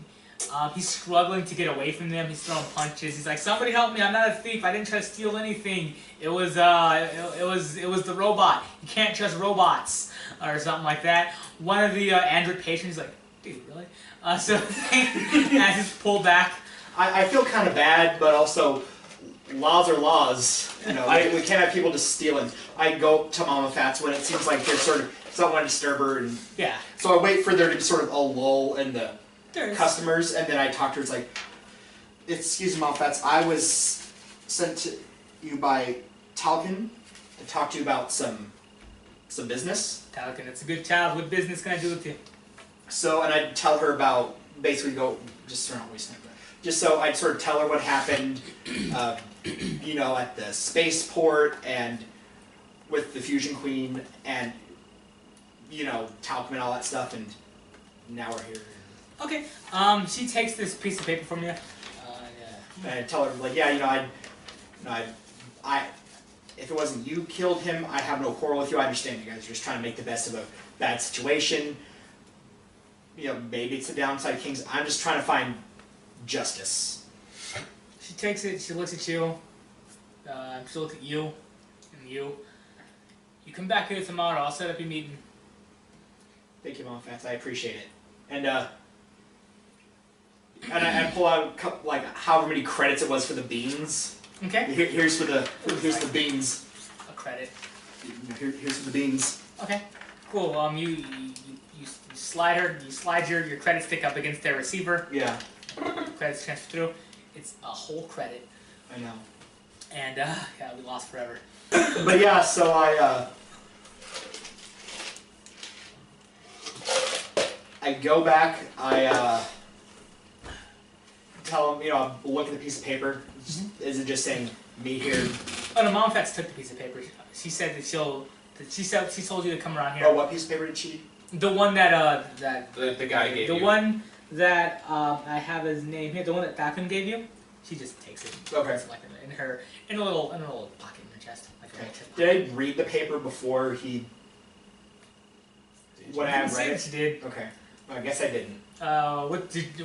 He's struggling to get away from them. He's throwing punches. He's like, "Somebody help me! I'm not a thief. I didn't try to steal anything. It was the robot. You can't trust robots," or something like that. One of the android patients is like, "Dude, really?" So as he's pulled back, I feel kind of bad, but also laws are laws. You know, we can't have people just stealing. I go to Mama Fats when it seems like there's sort of someone to disturb her, and yeah, so I wait for there to be sort of a lull in the there's customers, and then I talk to her. It's like, "Excuse me, Mama Fats, I was sent to you by Talkin to talk to you about some business." Talcon, it's a good child. What business can I do with you? So, and I'd tell her about, basically go, just not wasting time. Just so I'd sort of tell her what happened, you know, at the spaceport and with the Fusion Queen and, you know, Talcum and all that stuff, and now we're here. Okay. She takes this piece of paper from you. And I tell her, like, yeah, you know, I, if it wasn't you killed him, I'd have no quarrel with you. I understand you guys are just trying to make the best of a bad situation. You know, maybe it's the downside Kings. I'm just trying to find justice. She takes it. She looks at you. She looks at you, and you. You come back here tomorrow. I'll set up your meeting. Thank you, Mom Fats. I appreciate it. And I pull out like however many credits it was for the beans. Okay. Here's the beans. A credit. Here's for the beans. Okay. Cool. You slide your credit stick up against their receiver. Yeah. Credits transfer through. It's a whole credit. I know. And yeah, we lost forever. But yeah, so I go back. I tell them, you know, look at the piece of paper. Is it just saying meet here? Oh no, Mom Fats took the piece of paper. She said that she told you to come around here. Oh, what piece of paper did she? The one that The guy gave the you. one that I have his name here. The one that Falcon gave you. She just takes it. Okay. It's like in a little pocket in her chest. Like a Okay. chest Did I read the paper before he? When I pocket. read it? She did. Okay. I guess I didn't.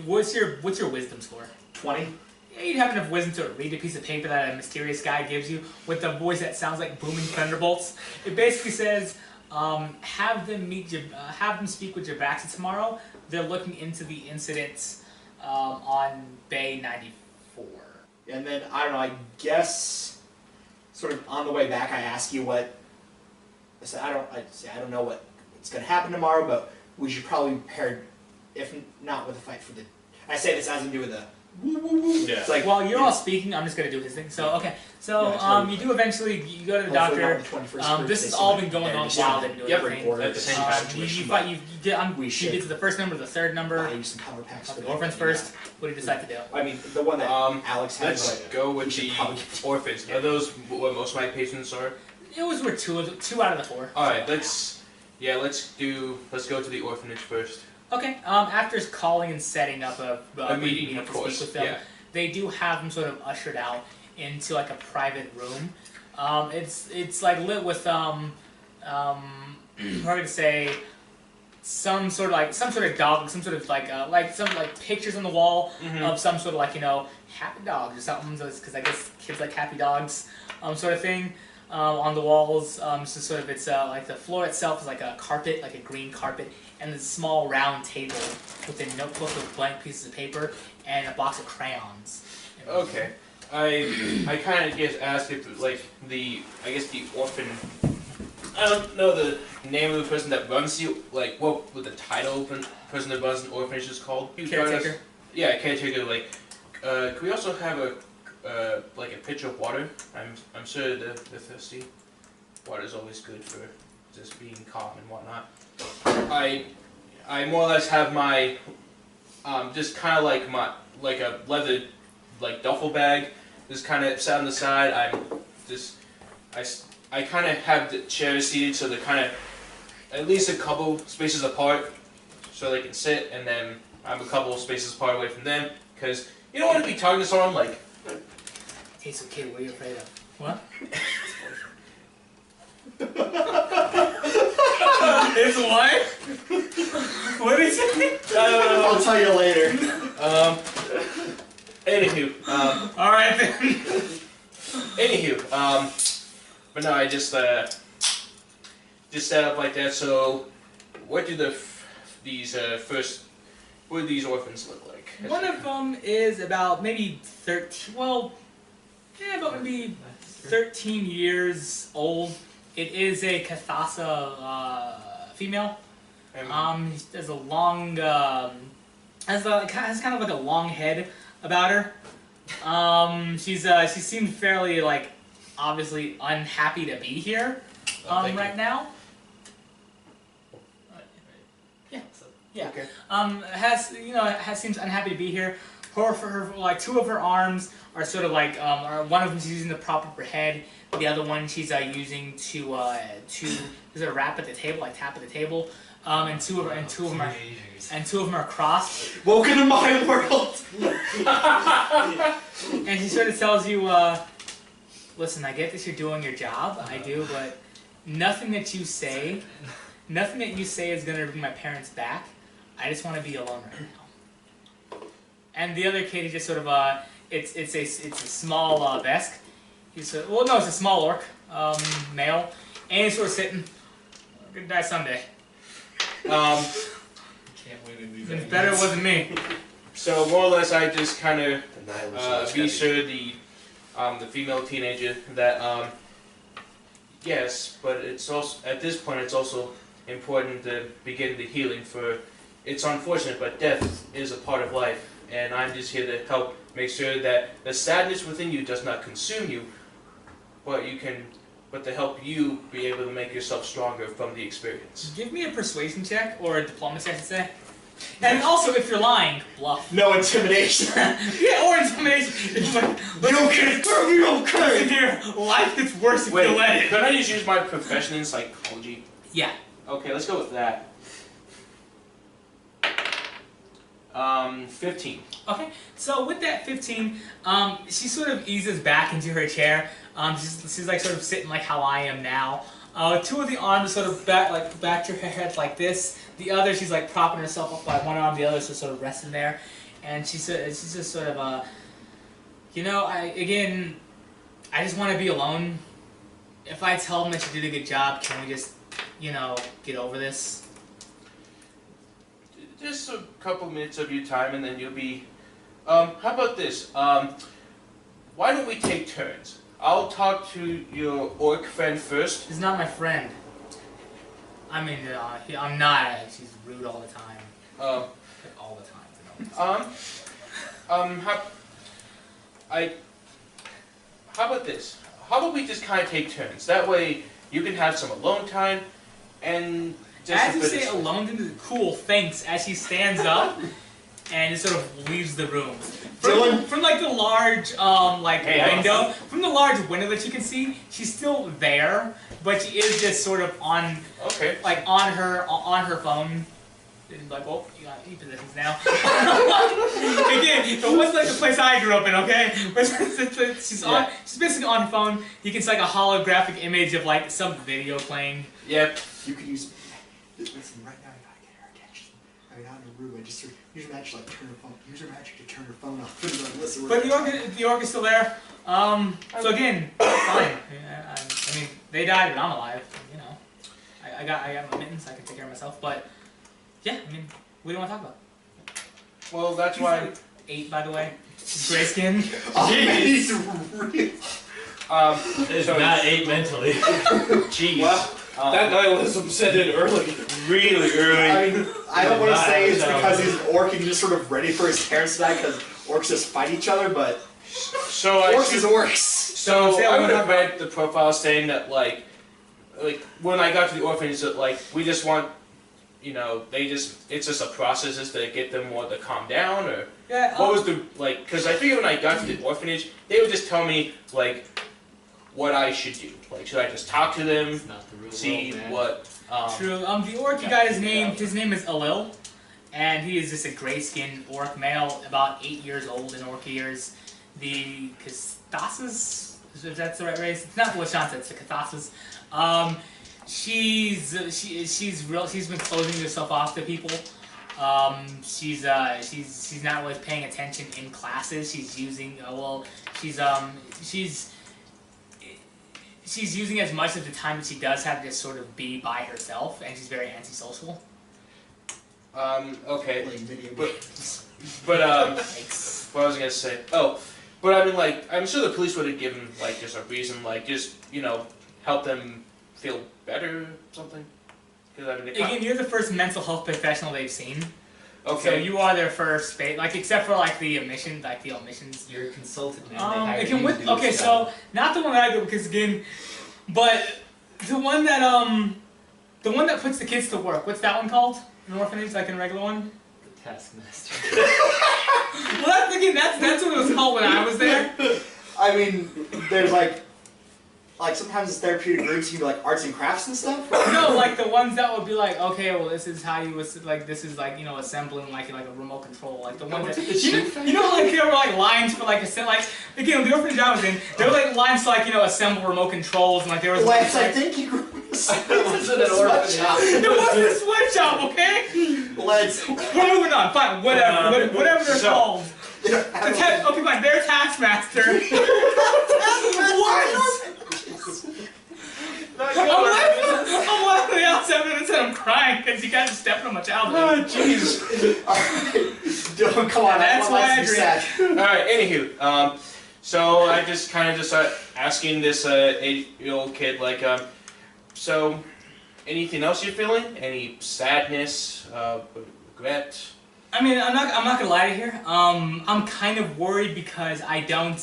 What's your wisdom score? 20. Yeah, you'd have enough wisdom to read a piece of paper that a mysterious guy gives you with a voice that sounds like booming thunderbolts. It basically says, have them speak with Jabaxa tomorrow. They're looking into the incidents on Bay 94. And then I don't know. I guess sort of on the way back, I ask you what. I said I don't know what's going to happen tomorrow, but we should probably be prepared, if not with a fight for the. I say this as in doing the. Woo, woo, woo. Yeah. It's like While you're all speaking, I'm just gonna do his thing. So okay, so Yeah, totally. you do eventually you go to the hopefully not doctor. on the 21st This has birthday, all so been going they're on just while not they're doing Yep. everything. reported At the same time. We you should. get to the first number, the third number. Buy you some power packs Of for the that. orphans first. What do you decide to do? I mean, the one that Alex has. Let's But go with we should the probably get orphans. Are those what most of my patients are? It was worth two out of the four. All right, let's go to the orphanage first. Okay. After calling and setting up a meeting, of to course. speak with them, Yeah. they do have them sort of ushered out into like a private room. It's like lit with how would I say some sort of dog, some sort of like pictures on the wall of some sort of happy dogs or something. Because I guess kids like happy dogs, sort of thing. On the walls, so sort of it's like the floor itself is like a carpet, like a green carpet, and there's a small round table with a notebook with blank pieces of paper and a box of crayons. Okay. I kind of just asked if the orphan. I don't know the name of the person that runs what the title of the person that runs an orphanage is called. Caretaker. Yeah, caretaker. Can we also have a pitcher of water? I'm sure they're thirsty. Water's always good for just being calm and whatnot. I more or less have my just kind of like a leather duffel bag just kind of set on the side. I kind of have the chairs seated so they're kind of at least a couple spaces apart so they can sit, and then I'm a couple spaces apart away from them because you don't want to be talking to someone like. Hey, so kid, what are you afraid of? What? His wife? What did he say? I'll tell you later. Anywho, Alright then. But no, I just set up like that. So, what do these orphans look like? One of them is about maybe 13, about maybe 13 years old. It is a Cathasa female. There's a long, has kind of like a long head about her. She seems fairly obviously unhappy to be here right now. Yeah. Okay. Seems unhappy to be here. Her two of her arms are sort of one of them she's using to prop up her head. The other one she's using to is a rap at the table, tap at the table. And two of them are crossed. Welcome to my world. And she sort of tells you, listen, I get that you're doing your job. I do, but nothing that you say is gonna bring my parents back. I just want to be alone right now. And the other kid, he just sort of it's a small Vesk. It's a small orc, male, and he's sort of sitting. Gonna die someday. Can't wait to do that. It's better it wasn't me. So more or less, I just kind of reassured the female teenager that yes, but it's also at this point it's also important to begin the healing for. It's unfortunate, but death is a part of life, and I'm just here to help make sure that the sadness within you does not consume you, but to help you be able to make yourself stronger from the experience. Give me a persuasion check, or a diplomacy, I should say. And also, if you're lying, bluff. No intimidation. Yeah, or intimidation. It's like, listen here, life gets worse if you let it. Could I just use my profession in psychology? Yeah. Okay, let's go with that. 15. Okay, so with that 15, she sort of eases back into her chair. She's like sort of sitting like how I am now. Two of the arms sort of back to her head like this. The other, she's like propping herself up by one arm. The other's just sort of resting there, and she's just sort of you know, I just want to be alone. If I tell them that you did a good job, can we just, you know, get over this? Just a couple minutes of your time, and then you'll be. How about this? Why don't we take turns? I'll talk to your orc friend first. He's not my friend. I mean, I'm not. She's rude all the time. All the time. How about this? How about we just kind of take turns? That way you can have some alone time, and just. As you say alone, cool, thanks. As she stands up and just sort of leaves the room. From like the large window, from the large window that you can see, she's still there, but she is just sort of on, like on her phone. Like, oh, you got e-possessions now. Again, it wasn't like the place I grew up in, okay? She's basically on her phone. You can see like a holographic image of like some video playing. Yep. You could use. Listen, right now you gotta get her attention. I mean, out in her room, I just use her magic to turn her phone. Use her magic to turn her phone off. Listen, but the orc is still there. So again, fine. I mean, they died, but I'm alive. You know, I got my mittens. I can take care of myself. But yeah, I mean, what do you want to talk about? Well, that's why. Like 8, by the way. Gray skin. Oh, man, he's real. It's not 8 mentally. Jeez. Well, That nihilism set in early. Really early. I mean, I don't want to say it's because he's an orc and he's just sort of ready for his parents to die because orcs just fight each other, but orcs is orcs. So I would have read the profile saying that like when I got to the orphanage, that like we just want, you know, it's just a process just to get them more to calm down, or what was the like? Because I figured when I got to the orphanage, they would just tell me like what I should do. Like, should I just talk to them, see what? True. The orc guy, his name is Alil, and he is just a gray-skinned orc male, about 8 years old in orc years. The Kathasis, if that's the right race, it's not the Lashanta, it's the Kathasis. She's been closing herself off to people. She's not really paying attention in classes. She's using she's using as much of the time that she does have to just sort of be by herself, and she's very antisocial. Okay. Playing video But games. what I was gonna say? Oh, but I mean, like, I'm sure the police would have given like just a reason, like just, you know, help them feel better or something. Because I mean, Again, you're the first mental health professional they've seen. okay. So you are their first like, except for like the omissions. You're a consultant now. Okay, so not the one that I do, because again, but the one that puts the kids to work. What's that one called? An orphanage, like in a regular one? The taskmaster. Well, that's what it was called when I was there. I mean, there's like sometimes it's therapeutic groups, you do like arts and crafts and stuff. No, like the ones that would be like, okay, well, this is how you like, this is like, you know, assembling like a remote control, like the ones that you know, like there were like lines for like again, the orphanage I was in, there were like lines to like, you know, assemble remote controls, and like there was Lex, I think you grew up in a sweatshop. It wasn't a sweatshop, okay? Let's. We're moving on. Fine, whatever they're called. Okay, fine. They're taskmaster. What? I'm laughing the outside minutes and I'm crying because you guys are stepping on my childhood. Oh, jeez. Don't come on. That's why I drink. All right. Anywho, so I just kind of just start asking this 8-year-old kid like, so anything else you're feeling? Any sadness, regret? I mean, I'm not gonna lie to you here. I'm kind of worried because I don't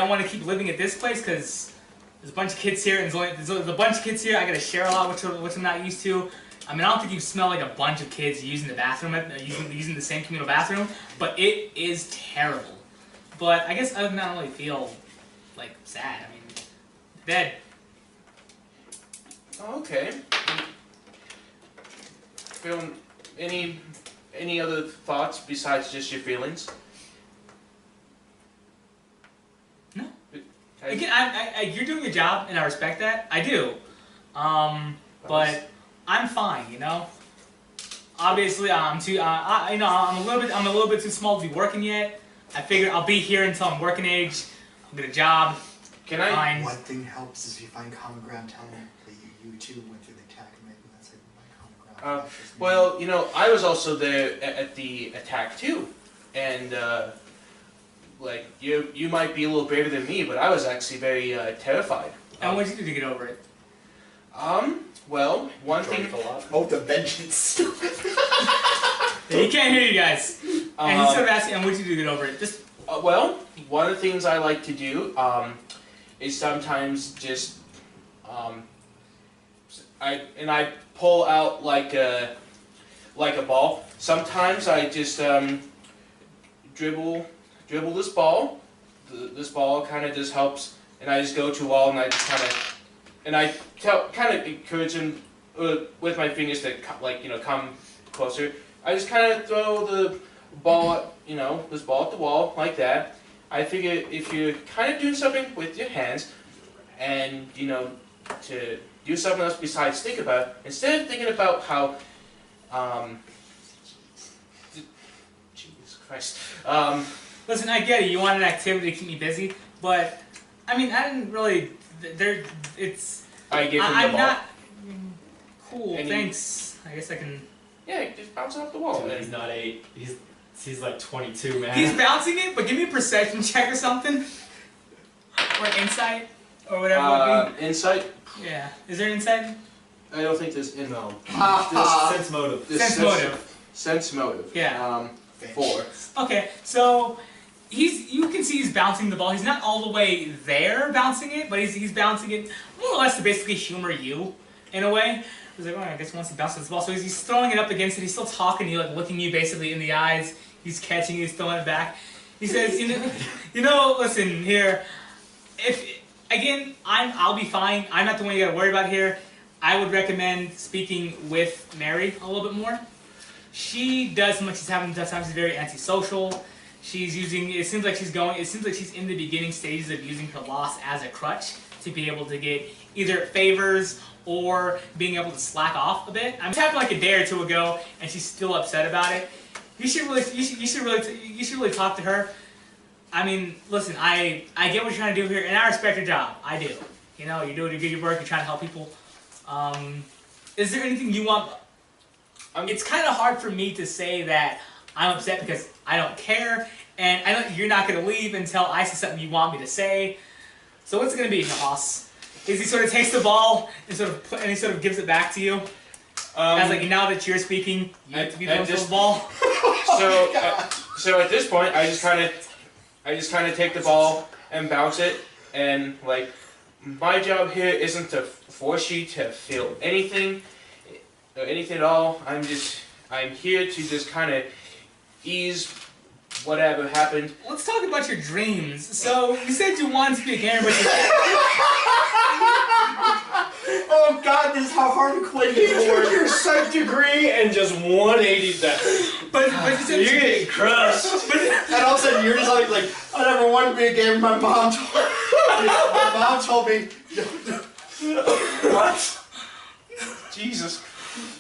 want to keep living at this place because there's a bunch of kids here, and there's a bunch of kids here. I gotta share a lot, which I'm not used to. I mean, I don't think you smell like a bunch of kids using the bathroom, using the same communal bathroom, but it is terrible. But I guess other than that, I don't really feel like sad. I mean, dead. Okay. Feeling any other thoughts besides just your feelings? No. I- Again, you're doing your job, and I respect that. I do. But I'm fine, you know. Obviously, I'm too. I'm a little bit too small to be working yet. I figure I'll be here until I'm working age. I'll get a job. Can I? Fine. One thing helps is if you find common ground, tell them that you too went through the attack, and maybe that's like my common ground. Well, you know, I was also there at the attack too, and like you might be a little braver than me, but I was actually very terrified. And what did you do to get over it? Well, one thing. Oh, the vengeance. He can't hear you guys. And he's sort of asking, and what did you do to get over it? Just Well, one of the things I like to do is sometimes just I pull out like a ball. Sometimes I just dribble this ball. This ball kind of just helps, and I just go to a wall and I just kind of encourage him with my fingers to come closer. I just kind of throw the ball, this ball at the wall like that. I figure if you're kind of doing something with your hands, and to do something else besides think about it, instead of thinking about how, Jesus Christ. listen, I get it. You want an activity to keep me busy, but I mean, I didn't really. It's. I give him I'm the ball. not. Cool. And Thanks. I guess I can. Yeah, just bounce off the wall. Dude, he's not 8. He's like 22, man. He's bouncing it, but give me a perception check or something, or insight, or whatever. it would Insight? be. Yeah. Is there an insight? I don't think there's no. This sense motive. Sense motive. Sense motive. Yeah. 4. Okay, so you can see he's bouncing the ball. He's not all the way there bouncing it, but he's bouncing it more or less to basically humor you in a way. He's like, oh, I guess once he bounces the ball, so he's throwing it up against it. He's still talking to you, like looking you basically in the eyes. He's catching it, he's throwing it back. He says, listen here. I'll be fine. I'm not the one you got to worry about here. I would recommend speaking with Mary a little bit more. She does some, like she's having tough times. She's very antisocial. She's using. It seems like she's in the beginning stages of using her loss as a crutch to be able to get either favors or being able to slack off a bit. I'm happened like a day or two ago, and she's still upset about it. You should really talk to her. I mean, listen, I get what you're trying to do here, and I respect your job. I do. You're doing your work. You're trying to help people. Is there anything you want? It's kind of hard for me to say that I'm upset because I don't care, and I know you're not going to leave until I say something you want me to say. So what's it going to be, Nahas? Is he sort of takes the ball and he sort of gives it back to you? As like now that you're speaking, you have to be the ball. So at this point, I just kind of take the ball and bounce it, and like my job here isn't to force you to feel anything or anything at all. I'm here to just kind of ease whatever happened. Let's talk about your dreams. So you said you wanted to be a gamer, but Oh God, this is how hard to quit You is. took your psych degree and just 180 that. but you said You're getting crushed. And all of a sudden, you're just like, I never wanted to be a gamer. My mom told me. What? Jesus.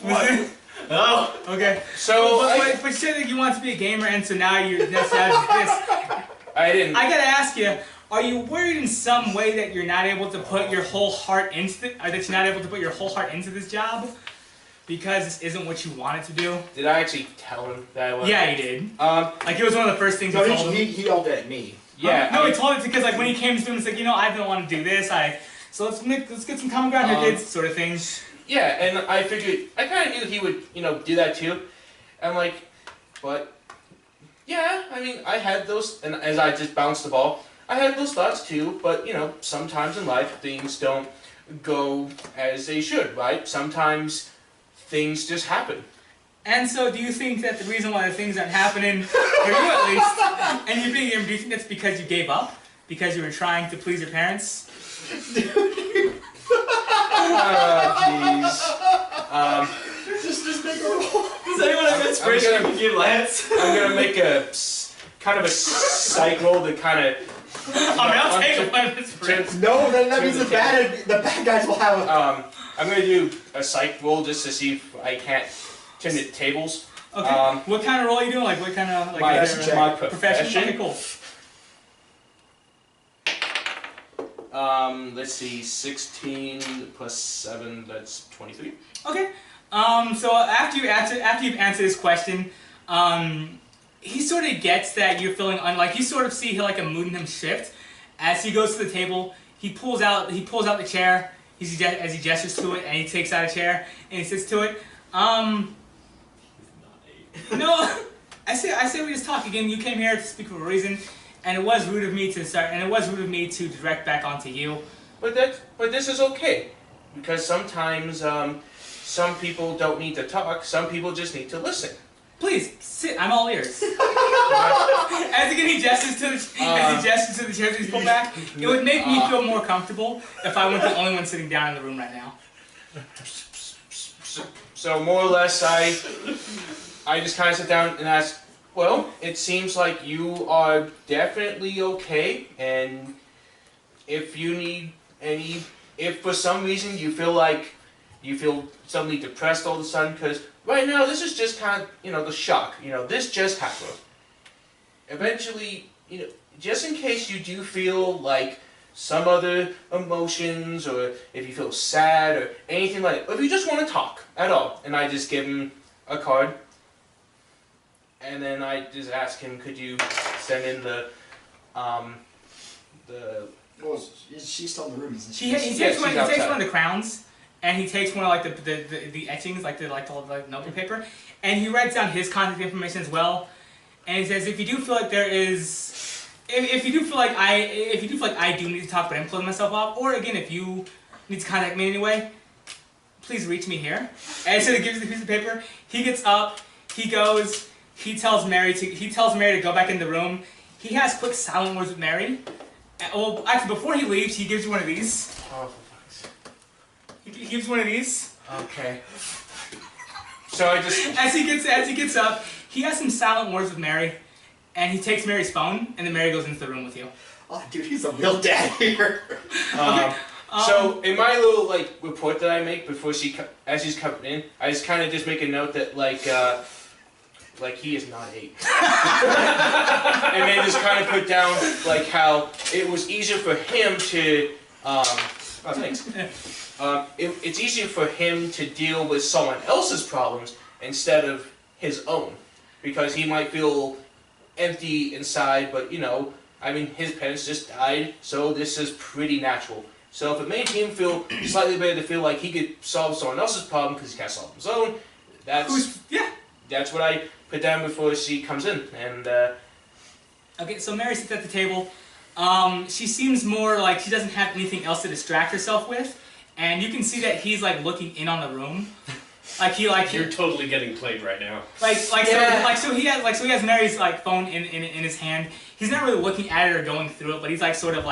What? Oh. Okay. So But you said that you want to be a gamer, and so now you're this. I didn't. I gotta ask you. Are you worried in some way that you're not able to put your whole heart into this job because this isn't what you wanted to do? Did I actually tell him that I was? Yeah, you did. Um. Like it was one of the first things No, you told him. he yelled at me. Yeah. No, he told it because like when he came to him, it's like I don't want to do this. So let's get some common ground here, kids, sort of thing. Yeah, and I figured I kind of knew he would do that too. I'm like, but yeah, I mean I had those, and as I just bounced the ball. I had those thoughts too, but sometimes in life things don't go as they should, right? Sometimes things just happen. And so, do you think that the reason why the things aren't happening for you at least, and you being here, do you think that's because you gave up? Because you were trying to please your parents? Jeez. Just make a roll. Does anyone have inspiration to give Lance? I'm gonna make a kind of a psych roll to kind of. I'll take a weapon sprint. No, that means the bad guys will have a... I'm gonna do a psych roll just to see if I can't turn the tables. Okay. What kind of role are you doing? Like what kind of like My profession? profession. Okay, cool. Let's see, 16 plus 7, that's 23. Okay. So after you've answered this question, he sort of gets that you're feeling unlike. You sort of see like a mood in him shift as he goes to the table. He pulls out the chair. As he gestures to it, and he takes out a chair and he sits to it. No, I say we just talk again. You came here to speak for a reason, and it was rude of me to start. And it was rude of me to direct back onto you. But this is okay, because sometimes some people don't need to talk. Some people just need to listen. Please sit. I'm all ears. As again, he gestures to the chairs he's pulled back. It would make me feel more comfortable if I weren't the only one sitting down in the room right now. So more or less, I just kind of sit down and ask, well, it seems like you are definitely okay, and if you need if for some reason you feel suddenly depressed all of a sudden, because right now this is just kind of, the shock, this just happened. Eventually, just in case you do feel like some other emotions, or if you feel sad or anything like that, or if you just want to talk at all, and I just give him a card, and then I just ask him, could you send in the Well, she's still in the room, isn't she? He takes one of the crowns, and he takes one of like the etchings, like the notebook paper, and he writes down his contact information as well. And he says, if you do feel like there is, if you do feel like I do need to talk, but I'm closing myself off, or again, if you need to contact me anyway, please reach me here. And so he gives the piece of paper. He gets up. He goes. He tells Mary to go back in the room. He has quick silent words with Mary. Well, actually, before he leaves, he gives you one of these. Oh, for fuck's sake. He gives you one of these. Okay. So I just... As he gets up, he has some silent words with Mary, and he takes Mary's phone, and then Mary goes into the room with you. Oh, dude, he's a real dad here. So in my little report that I make before as she's coming in, I just kind of just make a note that he is not 8. And then just kind of put down how it was easier for him to it's easier for him to deal with someone else's problems instead of his own, because he might feel empty inside, but his parents just died, so this is pretty natural. So if it made him feel slightly better to feel like he could solve someone else's problem because he can't solve his own, that's what I put down before she comes in. And okay, so Mary sits at the table. She seems more like she doesn't have anything else to distract herself with, and you can see that he's looking in on the room. You're totally getting played right now. So he has Mary's phone in his hand. He's not really looking at it or going through it, but he's just sort of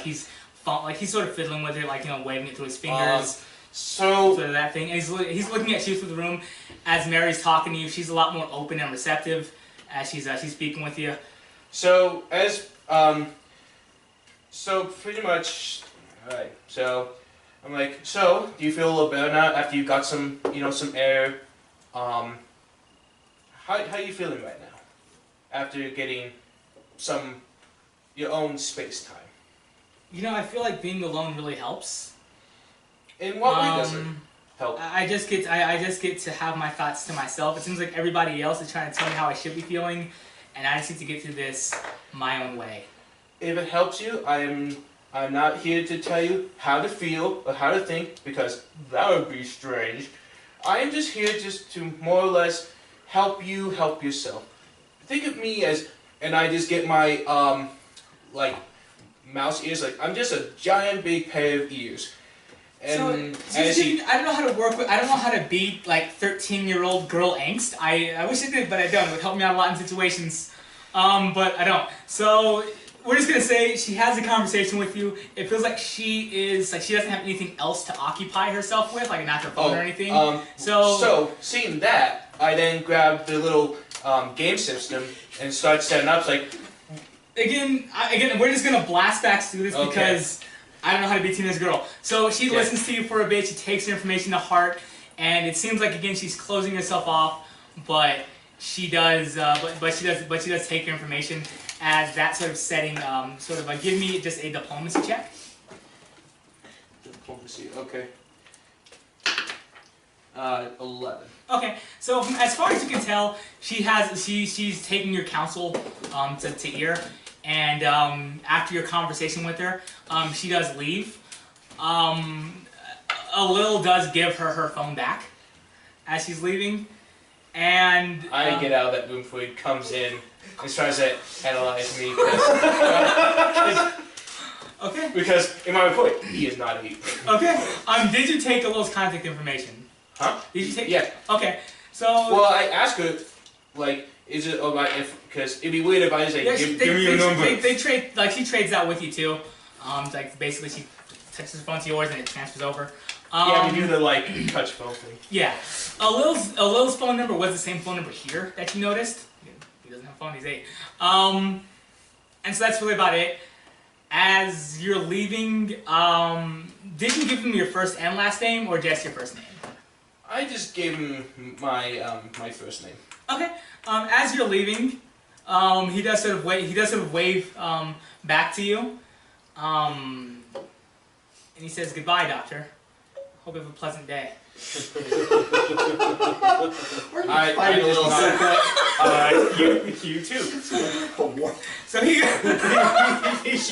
he's sort of fiddling with it, waving it through his fingers. Sort of that thing. And he's looking at you through the room as Mary's talking to you. She's a lot more open and receptive as she's speaking with you. So pretty much, all right. So I'm like, so do you feel a little better now after you got some air? How are you feeling right now after getting your own space time? I feel like being alone really helps. In what way does it help? I just get to have my thoughts to myself. It seems like everybody else is trying to tell me how I should be feeling, and I just need to get through this my own way. If it helps you, I'm not here to tell you how to feel or how to think, because that would be strange. I am just here just to more or less help you help yourself. Think of me as, and I just get my mouse ears. I'm just a giant big pair of ears. And I don't know how to work with. I don't know how to beat 13-year-old girl angst. I wish I did, but I don't. It would help me out a lot in situations, but I don't. So we're just gonna say she has a conversation with you. It feels like she doesn't have anything else to occupy herself with, like not her phone or anything. So seeing that, I then grabbed the little game system and start setting up. It's like again, we're just gonna blast back through this because I don't know how to be a teenage girl. So she listens to you for a bit. She takes your information to heart, and it seems like again she's closing herself off, but she does, but she does take your information as that sort of setting. Sort of give me just a diplomacy check. Diplomacy, okay. 11. Okay, so as far as you can tell, she's taking your counsel to ear, and after your conversation with her, she does leave. Lil does give her phone back as she's leaving, and I get out of that room before he comes in and tries to analyze me. Okay. Because in my report, he is not a he. Okay. Did you take Lil's contact information? Huh? Did you take? Yeah. Okay. So. Well, I asked her, like, is it alright if? Because it'd be weird if I just like give me your number. They trade, like she trades that with you too. Like basically she touches her phone to yours and it transfers over. Yeah, we do the like touch phone thing. Yeah. Lil's phone number was the same phone number here that you noticed. He doesn't have a phone. He's 8. And so that's really about it. As you're leaving, did you give him your first and last name or just your first name? I just gave him my my first name. Okay. As you're leaving, he does sort of wave back to you, and he says, "Goodbye, Doctor. Hope you have a pleasant day." You too. So he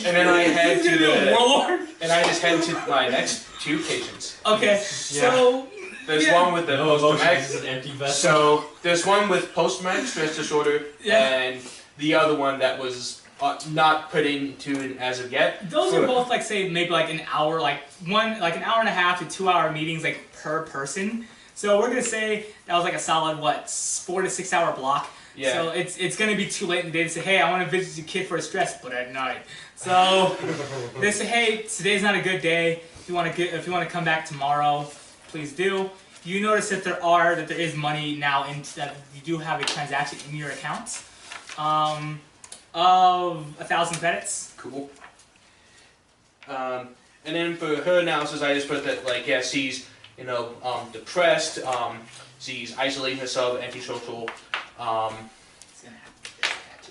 And then I head to the warlord. And I just head to my next 2 patients. Okay. So there's one with the post-traumatic. Is an empty vessel. So there's one with post-traumatic stress disorder, Yeah. and the other one that was not put into it as of yet. Those are both like say maybe like an hour, like an hour and a half to 2 hour meetings like per person. So we're gonna say that was like a solid 4 to 6 hour block. Yeah. So it's gonna be too late in the day to say, hey, I want to visit your kid for a stress, but at night. So they say, hey, today's not a good day. If you want to come back tomorrow, please do. You notice that there is money now that you do have a transaction in your account of 1,000 credits. Cool. And then for her analysis, I just put that like she's depressed. She's isolating herself, antisocial.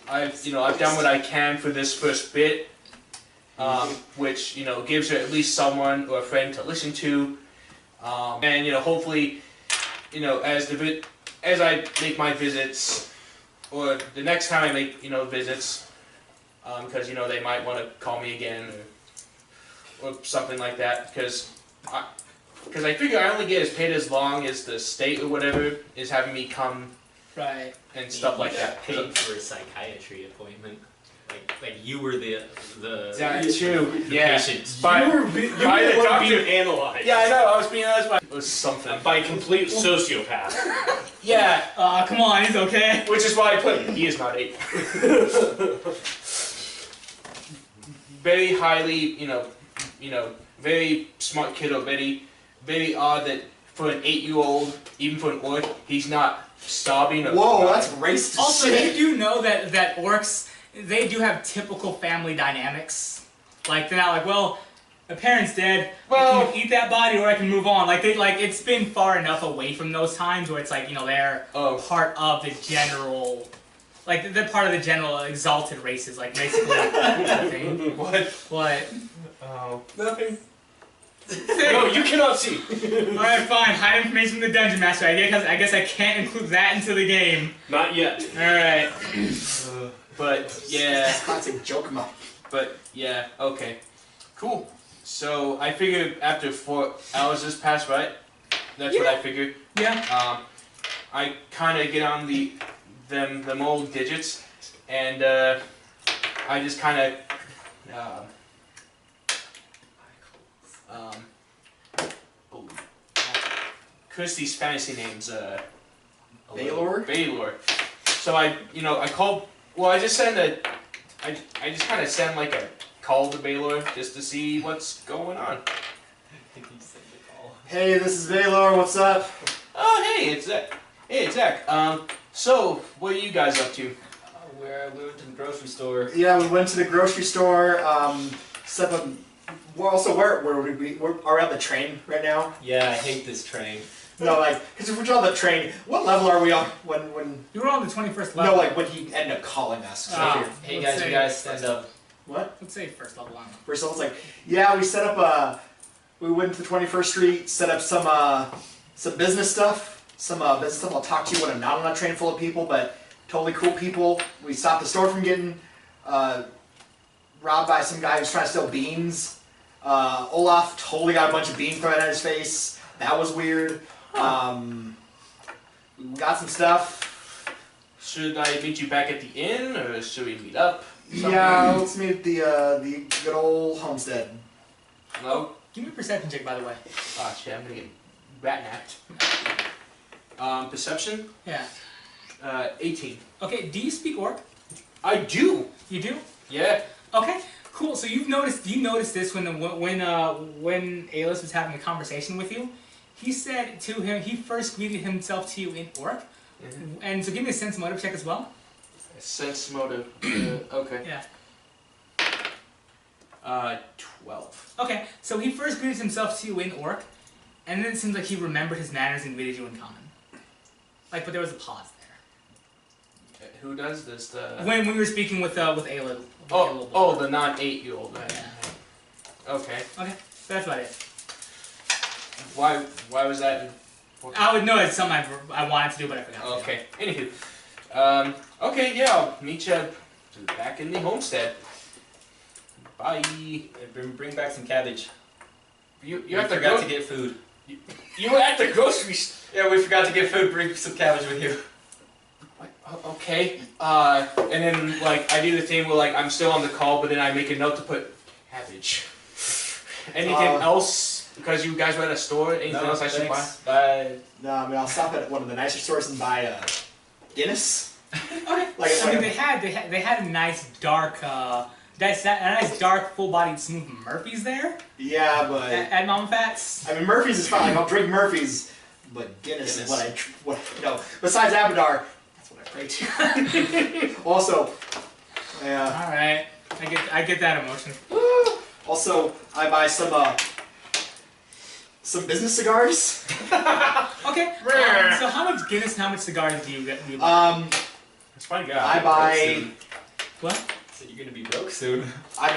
I've done what I can for this first bit, which gives her at least someone or a friend to listen to, and hopefully, as I make my visits, or the next time I make visits, because they might want to call me again or something like that, because I figure I only get as paid as long as the state or whatever is having me come. Right. And stuff like that. Paid for a psychiatry appointment. Like you were the That's true. Yeah. patient. By the doctor. being analyzed. Yeah, I know. I was being analyzed by something. By a complete sociopath. Yeah. Come on, he's okay. Which is why I put him. He is not 8. Very highly, very smart kid already. Very odd that for an 8-year-old, even for an orc, he's not starving. Whoa, that's racist. Also, shit. you do know that orcs, they do have typical family dynamics. Like they're not like, well, the parent's dead. Well, I can eat that body or I can move on. It's been far enough away from those times where it's like they're part of the general. Like, they're part of the general exalted races, like, basically. Nothing. What? Oh. Nothing. No, you cannot see. Alright, fine. Hide information from the Dungeon Master. I guess I can't include that into the game. Not yet. Alright. But, yeah. That's classic joke mode. But, yeah, okay. Cool. So, I figured after 4 hours has passed, right? That's what I figured. Yeah. I kind of get on them old digits, and I just kind of Christy's fantasy names Baylor? Baylor. So I called. Well, I just sent I just kind of send like a call to Baylor just to see what's going on. I think he said the call. Hey, this is Baylor. What's up? Oh, hey, it's Zach. Hey, it's Zach. So what are you guys up to? We went to the grocery store. Yeah, we went to the grocery store. Well, also, where are we on the train right now? Yeah, I hate this train. No, like, because if we're on the train, what level are we on when? You were on the 21st level. No, like when he ended up calling us. Hey let's guys, say you guys first stand up. What? Let's say first level on. First level's like, yeah, we set up we went to the 21st Street, set up some business stuff. Business stuff I'll talk to you when I'm not on a train full of people, but totally cool people. We stopped the store from getting robbed by some guy who's trying to steal beans. Olaf totally got a bunch of beans thrown at his face. That was weird. We got some stuff. Should I meet you back at the inn, or should we meet up? Yeah, let's meet at the good old homestead. Hello? Give me a perception check, by the way. Ah, shit, I'm gonna get rat-napped. Perception? Yeah. 18. Okay, do you speak Orc? I do! You do? Yeah. Okay, cool. So you noticed this when Alis was having a conversation with you. He said to him, he first greeted himself to you in Orc. Mm-hmm. And so give me a sense motive check as well. Sense motive. Okay. Yeah. 12. Okay, so he first greeted himself to you in Orc, and then it seems like he remembered his manners and greeted you in Common. Like, but there was a pause there. Who does this? The When we were speaking with Ayla. Oh, the non-8-year-old. Right? Yeah. Okay. Okay, so that's about it. Why was that? I would know it's something I wanted to do, but I forgot. Okay. Anywho. Okay, yeah, I'll meet you back in the homestead. Bye. Bring back some cabbage. You You have to forgot go. to get food. You were at the grocery store. Yeah, we forgot to get food. Bring some cabbage with you. Okay. And then like I do the thing where like I'm still on the call, but then I make a note to put cabbage. Anything else? Because you guys were at a store. Anything else I should buy? Bye. No, I mean I'll stop at one of the nicer stores and buy Guinness. Okay. Like, I mean, they had a nice dark, a nice dark, full-bodied, smooth Murphy's there Yeah, but at Mama Fat's. I mean Murphy's is fine. Like, I'll drink Murphy's, but Guinness is what besides Abadar, that's what I pray to. Also, yeah. All right, I get that emotion. Also, I buy some business cigars. Okay. So how much Guinness, how much cigars do you get? That's fine, guy. I buy. What? So you're gonna be broke soon. I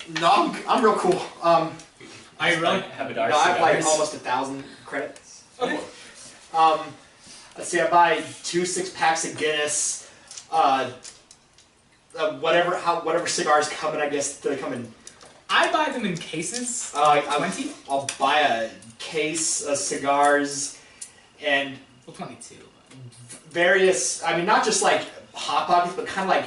mean, I'm real cool. Are you really? Have a No, dark I have like cigars. almost 1,000 credits. Okay. Let's see, I buy 2 6-packs of Guinness. Whatever cigars come in, I guess they come in. I buy them in cases. 20? I'll buy a case of cigars and Well, 22. various. I mean, not just like hot pockets, but kind of like.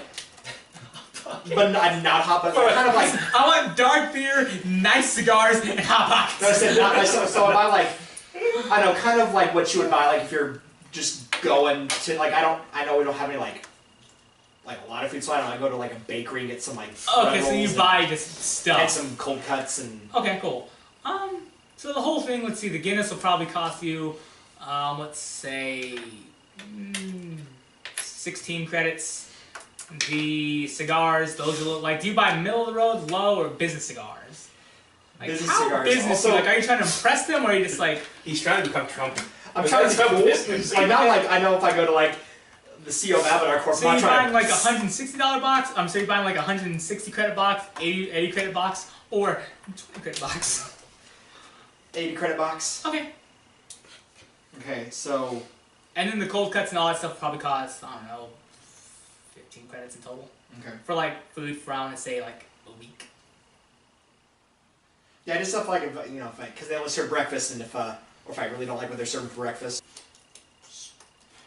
But not hot pockets. Kind of like. I want dark beer, nice cigars, and hot pockets. No, I said not nice. So I buy like. I know, kind of like what you would buy like if you're just going to like. I know we don't have any like a lot of food, so I go to like a bakery and get some like. Okay, so you buy just stuff. And some cold cuts and. Okay, cool. So the whole thing, let's see, the Guinness will probably cost you, let's say, 16 credits. The cigars, those are like, do you buy middle of the road, low, or business cigars? Like, Business how cigars. business? Also- Like, are you trying to impress them, or are you just like? He's trying to become Trump. I'm trying to be cool. Like not like I know if I go to like the CEO of Abadar Corp. So I'm you're not buying trying like a $160 box. So you're buying like a 160 credit box, 80 credit box, or 20 credit box. 80 credit box. Okay. Okay, so And then the cold cuts and all that stuff probably cost, I don't know, 15 credits in total. okay. For like food for, I want to say, like a week. Yeah, just stuff like if because they only serve breakfast, and if I really don't like what they're serving for breakfast.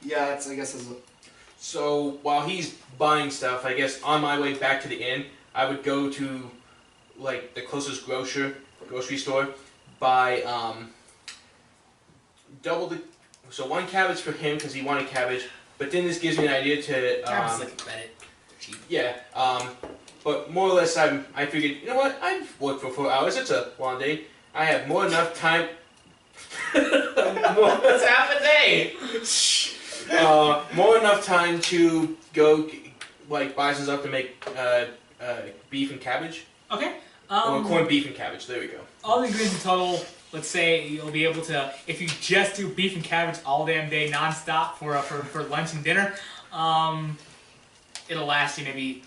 Yeah, that's I guess is. So while he's buying stuff, I guess on my way back to the inn, I would go to like the closest grocery store, buy double the. So 1 cabbage for him because he wanted cabbage, but then this gives me an idea to. Travis like a credit. cheap. Yeah. But more or less, I figured, you know what? I've worked for 4 hours. It's a long day. I have more enough time. That's half a day. More enough time to go like buy some stuff to make beef and cabbage. Okay. Or corned beef and cabbage. There we go. All the ingredients in total, let's say you'll be able to, if you just do beef and cabbage all damn day non-stop for lunch and dinner, it'll last you maybe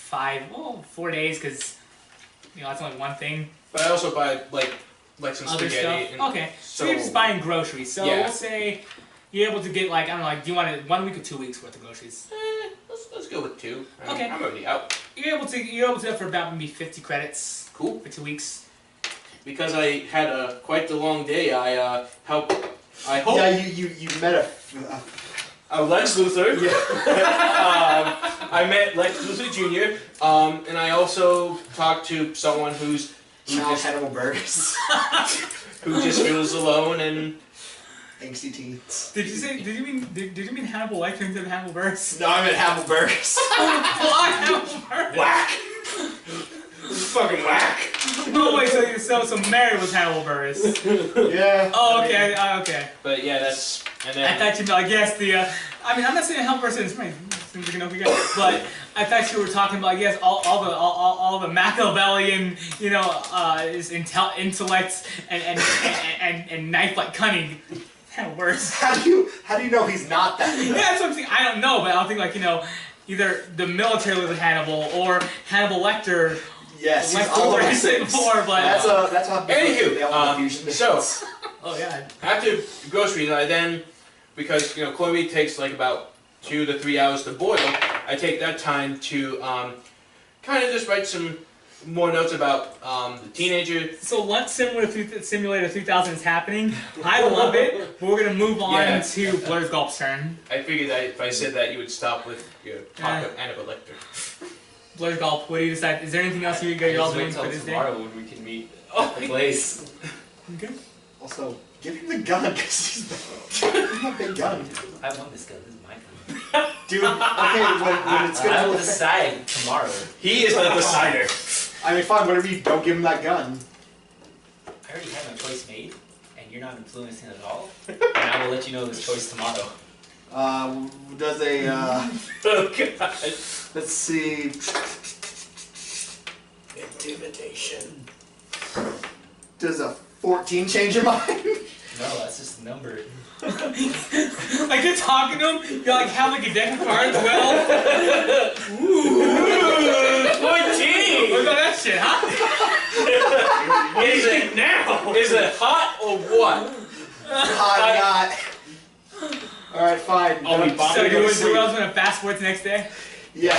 4 days, because that's only one thing. But I also buy like some Other spaghetti. stuff. And Okay, so you're just buying groceries. So Yeah. we'll say you're able to get like, I don't know, like, do you want it 1 week or 2 weeks worth of groceries? let's go with 2. Okay. I'm already out. You're able to do it for about maybe 50 credits. Cool. For 2 weeks. Because I had quite the long day, I hope. Yeah, you met Lex Luthor. Yeah. I met Lex Luthor Jr. And I also talked to someone who Child Hannibal Burgers. just feels alone and. Angsty teens. Did you mean Hannibal Lecter instead of Hannibal Buress? No, I meant Hannibal Burgers. Why Hannibal Buress? Whack! Fucking whack! Oh wait, so Mary was Hannibal Buress. Yeah. Oh okay, okay. But yeah, that's. And I then. thought I guess I mean, I'm not saying Hannibal Buress is right. Seems like an okay guy, but I thought you were talking about, I guess, all the Machiavellian, his intellect and knife-like cunning. Hannibal Buress. How do you know he's not that? Yeah, that's what I'm saying. I don't know, but I don't think either the military was Hannibal or Hannibal Lecter. Yes, he's Lecter all of was those things. before, but That's how. Anywho, they all have fusion so names. oh yeah. After groceries, I then, because corned beef takes like about 2 to 3 hours to boil, I take that time to kind of just write some more notes about the teenager. So Lunch Simulator 3000 is happening. I love it, but we're gonna move on to Blur's Golf's turn. I figured that if I said that, you would stop with your talk of Hannibal Lecter. Blur's Golf, what do you decide? Is there anything else you're all doing Wait till for this day? tomorrow when we can meet at the place. Okay. Also, give him the gun, because he's a big gun. I want this gun. This is my gun. Dude, okay, when it's I will gonna decide tomorrow. He is the decider. I mean, fine, whatever you don't give him that gun. I already have my choice made, and you're not influencing it at all. And I will let you know this choice tomorrow. Does a, Oh god. let's see. Intimidation. Does a 14 change your mind? No, that's just a number. Like you're talking to him, you're like have like a deck of cards. Well, ooh, 14. what about that shit, huh? Is it now? Is it hot or what? I'm not. Alright, fine. I'll be Don't- bopping So to you was sleep. gonna fast forward to the next day? Yeah.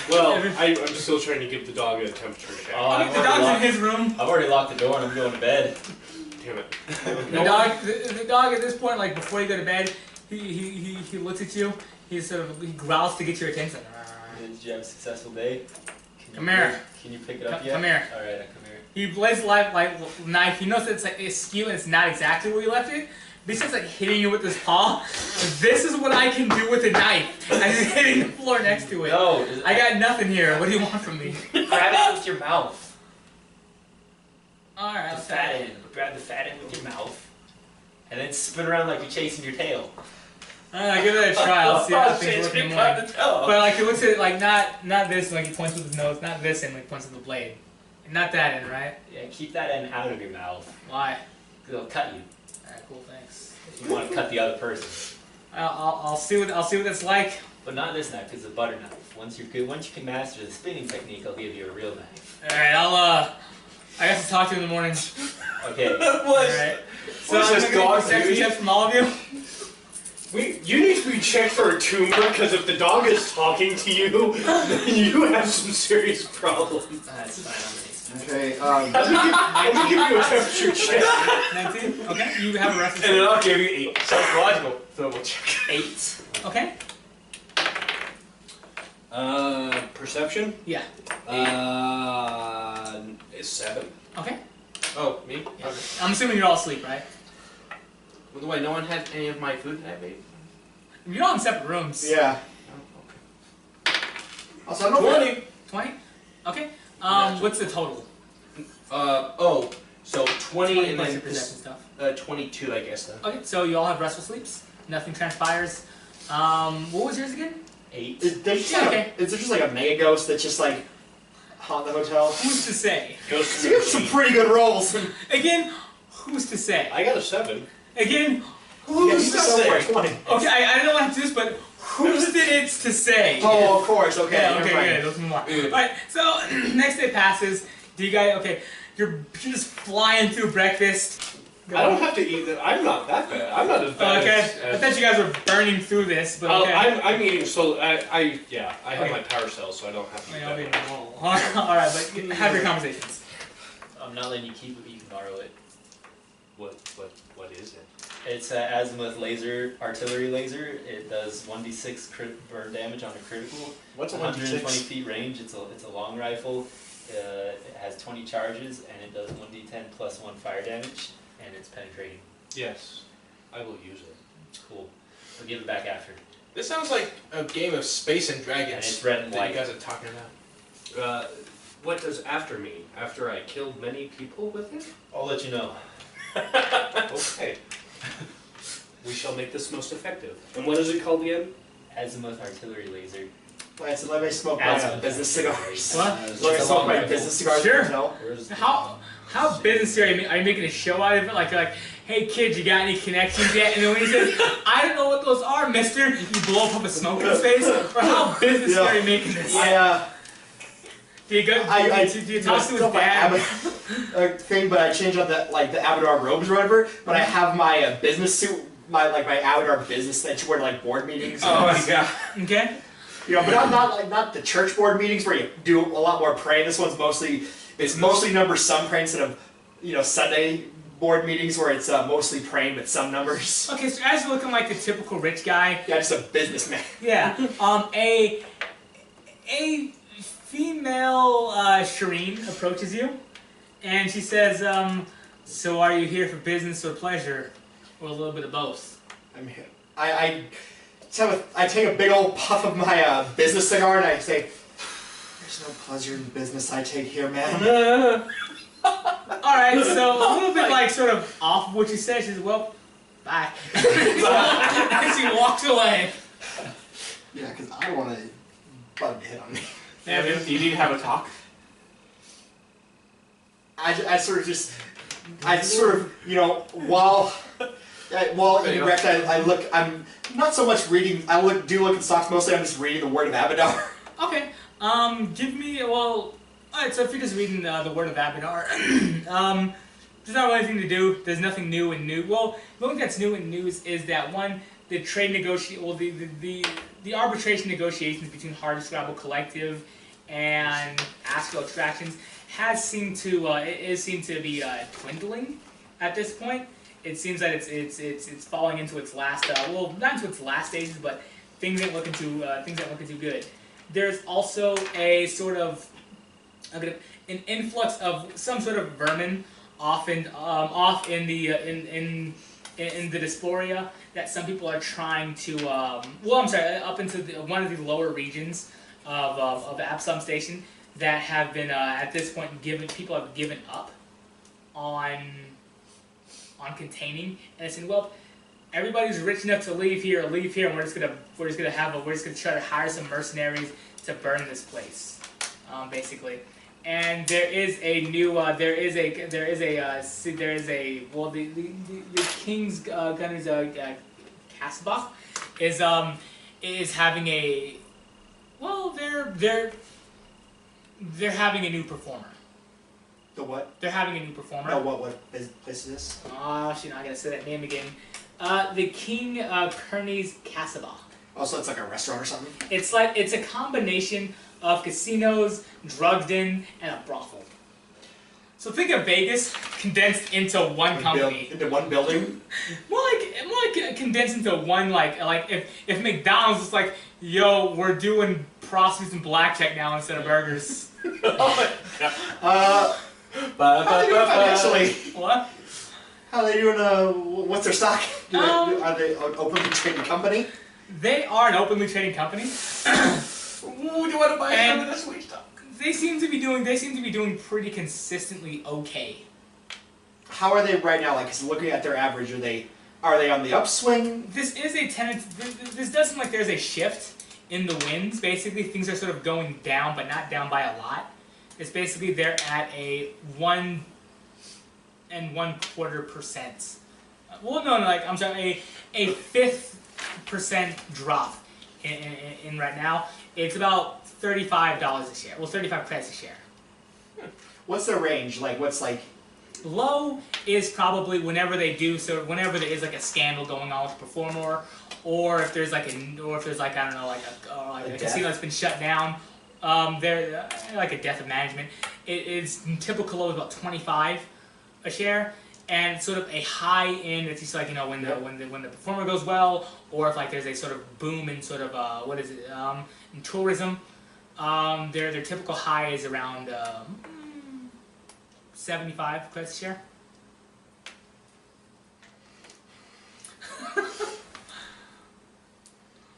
Well, I'm still trying to give the dog a temperature check. Oh, I mean, the dog's in his room. I've already locked the door and I'm going to bed. Damn it. The dog at this point, like before you go to bed, he looks at you. He growls to get your attention. Did you have a successful day? Come here. Can you pick it up Come- yet? come here. Alright, come here. He lays the knife. He knows that it's like askew and it's not exactly where you left it. But he's just like hitting you with his paw. This is what I can do with a knife. And he's hitting the floor next to it. No, I got nothing here. What do you want from me? grab it with your mouth. Alright, The I'll fat say. end. Grab the fat end with your mouth. And then spin around like you're chasing your tail. Give it a try. I'll see how Oh, things shit, work in the you morning. got the toe. But like he looks at it like not this, like he points with his nose, not this end, like points with the blade. And not that end, right? Yeah, keep that end out of your mouth. Why? Because it'll cut you. Alright, cool, thanks. You want to cut the other person. I'll see what it's like. But not this knife, because it's a butter knife. Once you can master the spinning technique, I'll give you a real knife. Alright, I guess I'll talk to you in the morning. Okay. Alright. So What's I'm this gonna get dog perception doing? checks from all of you. You need to be checked for a tumor, because if the dog is talking to you, then you have some serious problems. That's fine, Okay, Let me give you a temperature check. 19? Okay, you have a rest of And then I'll give you 8. Psychological double check. 8. Okay? Perception? Yeah. Is 7. Okay. Oh, me? Yeah. I'm assuming you're all asleep, right? By the way, no one had any of my food that I made? You're all in separate rooms. yeah. Also, I don't know. 20. 20? Okay. Natural. What's the total? So 20 and plus then your perception stuff. 22, I guess then. Okay, so you all have restful sleeps. Nothing transpires. What was yours again? 8. Is there just like a mega ghost that's just like haunt the hotel? Who's to say? Ghost So you have some pretty good rolls. Again, who's to say? I got a 7. Again, Yeah, who's you to got say? over 20. Okay, I don't want to do this, but who's it to say? Oh, of course. Okay. Yeah, never okay, mind. good. Let's move on. Yeah. Alright, so next day passes. Do you guys, okay, you're just flying through breakfast. I don't have to eat that. I'm not that bad. I'm not as bad Okay, as... I thought you guys were burning through this, but okay. I'm eating so... I have Okay. my power cells, so I don't have to eat I'll be that. normal. Alright, but have your conversations. I'm not letting you keep it, but you can borrow it. What is it? It's an azimuth laser, artillery laser. It does 1d6 crit burn damage on a critical. What's a 120 1d6? feet range. It's a long rifle. It has 20 charges, and it does 1d10 plus 1 fire damage, and it's penetrating. Yes. I will use it. Cool. We'll give it back after. This sounds like a game of Space and Dragons And it's red and that white. you guys are talking about. What does after mean? After I killed many people with it? I'll let you know. Okay. We shall make this most effective. And what is it called again? Azimuth artillery laser. Wait, so let me smoke my Azimuth business cigars. What? Let me It's a smoke long my rifle. business cigars. Sure. No. Where's How business are you making a show out of it? Like, hey kids, you got any connections yet? And then when he says, I don't know what those are, mister, you blow up a smoke in his face? Or how business are you making this? Do you go? Do you talk to his dad? Thing, but I changed up the Abadar robes or whatever. But I have my business suit, my Abadar business that you wear to like board meetings. Oh my god. Okay. You know, but not the church board meetings where you do a lot more praying. This one's mostly numbers some praying instead of Sunday board meetings where it's mostly praying but some numbers. Okay, so as you're looking like the typical rich guy, Yeah, just a businessman. yeah. A female Shireen approaches you, and she says, "So are you here for business or pleasure, or a little bit of both?" I'm here. I take a big old puff of my business cigar and I say, "There's no pleasure in business I take here, man." All right, so a little bit like sort of off of what you said. She says, "Well, bye," and she walks away. Yeah, because I don't want to bug to hit on me. Evan, do you need to have a talk? I sort of, while erect, I look, I'm not so much reading, do look at stocks, mostly I'm just reading the word of Abadar. Okay. Give me alright, so if you're just reading the word of Abadar, there's not really anything to do. There's nothing new and new. Well, the only thing that's new in news is that one, the trade the arbitration negotiations between Hard Scrabble Collective and Astral Attractions is seemed to be dwindling at this point. It seems that it's falling into its last not into its last stages, but things ain't looking too good. There's also a sort of an influx of some sort of vermin off in the Dysphoria that some people are trying to up into one of the lower regions of Absalom Station that have been at this point people have given up on containing, and saying, well, everybody's rich enough to leave here, and we're just gonna try to hire some mercenaries to burn this place, basically. And there is a new the King's Gunners Kasbach is having a they're having a new performer. The what? They're having a new performer. Oh, what place is this? Oh, shit, I gotta say that name again. The King Kearney's Kasbah. Also, it's like a restaurant or something? It's a combination of casinos, drugged in, and a brothel. So think of Vegas condensed into one company. Into one building? More like condensed into one like if McDonald's was like, yo, we're doing prostitutes and blackjack now instead of burgers. How they doing financially? What? How are they doing, what's their stock? Are they an openly traded company? They are an openly trading company. you want to buy And- some of this wage stock? They seem to be doing pretty consistently okay. How are they right now? Like, 'cause looking at their average, are they on the upswing? This is a this does seem like there's a shift in the winds. Basically, things are sort of going down, but not down by a lot. It's basically they're at a 1.25%. Well, no, like I'm sorry, a 5% drop in right now. It's about $35 a share. Well, 35 credits a share. What's their range? Like, what's like? Low is probably whenever there is like a scandal going on with a performer, or if there's like I don't know, like a casino that's been shut down. They're like a death of management. It is typical low is about 25 a share, and sort of a high in it's just like when the performer goes well, or if like there's a sort of boom in sort of in tourism. Their typical high is around 75 credits a share.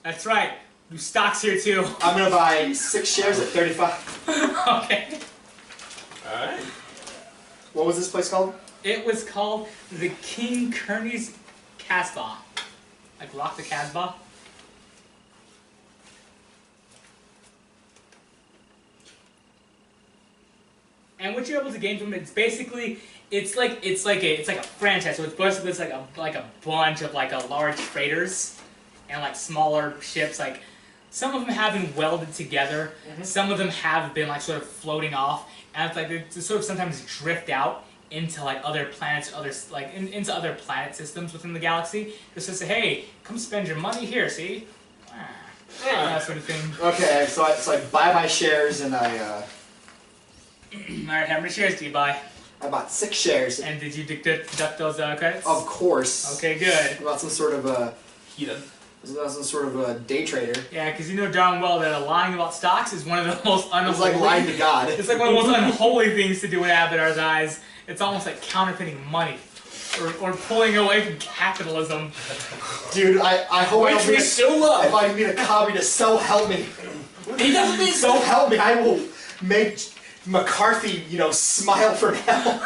That's right. Do stocks here too. I'm gonna buy 6 shares at 35. Okay. Alright. What was this place called? It was called the King Kearney's Casbah. Like Rock the Casbah. And what you're able to gain from it, it's basically it's like a franchise. So it's basically like a bunch of like a large freighters and like smaller ships. Like some of them have been welded together. Some of them have been like sort of floating off, and it's like they sort of sometimes drift out into like other planets, into other planet systems within the galaxy. Just to say, hey, come spend your money here. See, that sort of thing. Okay, so I buy my shares and I. Alright, how many shares do you buy? I bought 6 shares. And did you deduct those credits? Of course. Okay, good. I'm not some sort of a. Heathen. I'm not some sort of a day trader. Yeah, because you know darn well that lying about stocks is one of the most unholy. It's like lying to God. It's like one of the most unholy things to do in Avatar's eyes. It's almost like counterfeiting money, or pulling away from capitalism. Dude, I hope I Which don't we meet still love. if I meet a communist, so help me. He doesn't need So help me, I will make McCarthy, smile from hell.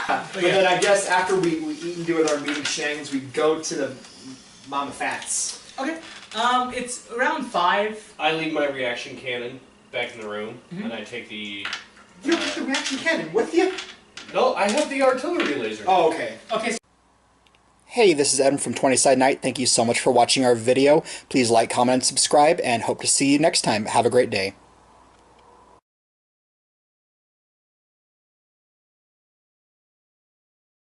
But then I guess after we eat and do with our meeting shenanigans, we go to the Mama Fats. Okay, it's around 5. I leave my reaction cannon back in the room, and I take the. You don't get the reaction cannon with you? No, I have the artillery laser. Oh, okay. Okay. Hey, this is Evan from 20 Side Night. Thank you so much for watching our video. Please like, comment, and subscribe, and hope to see you next time. Have a great day.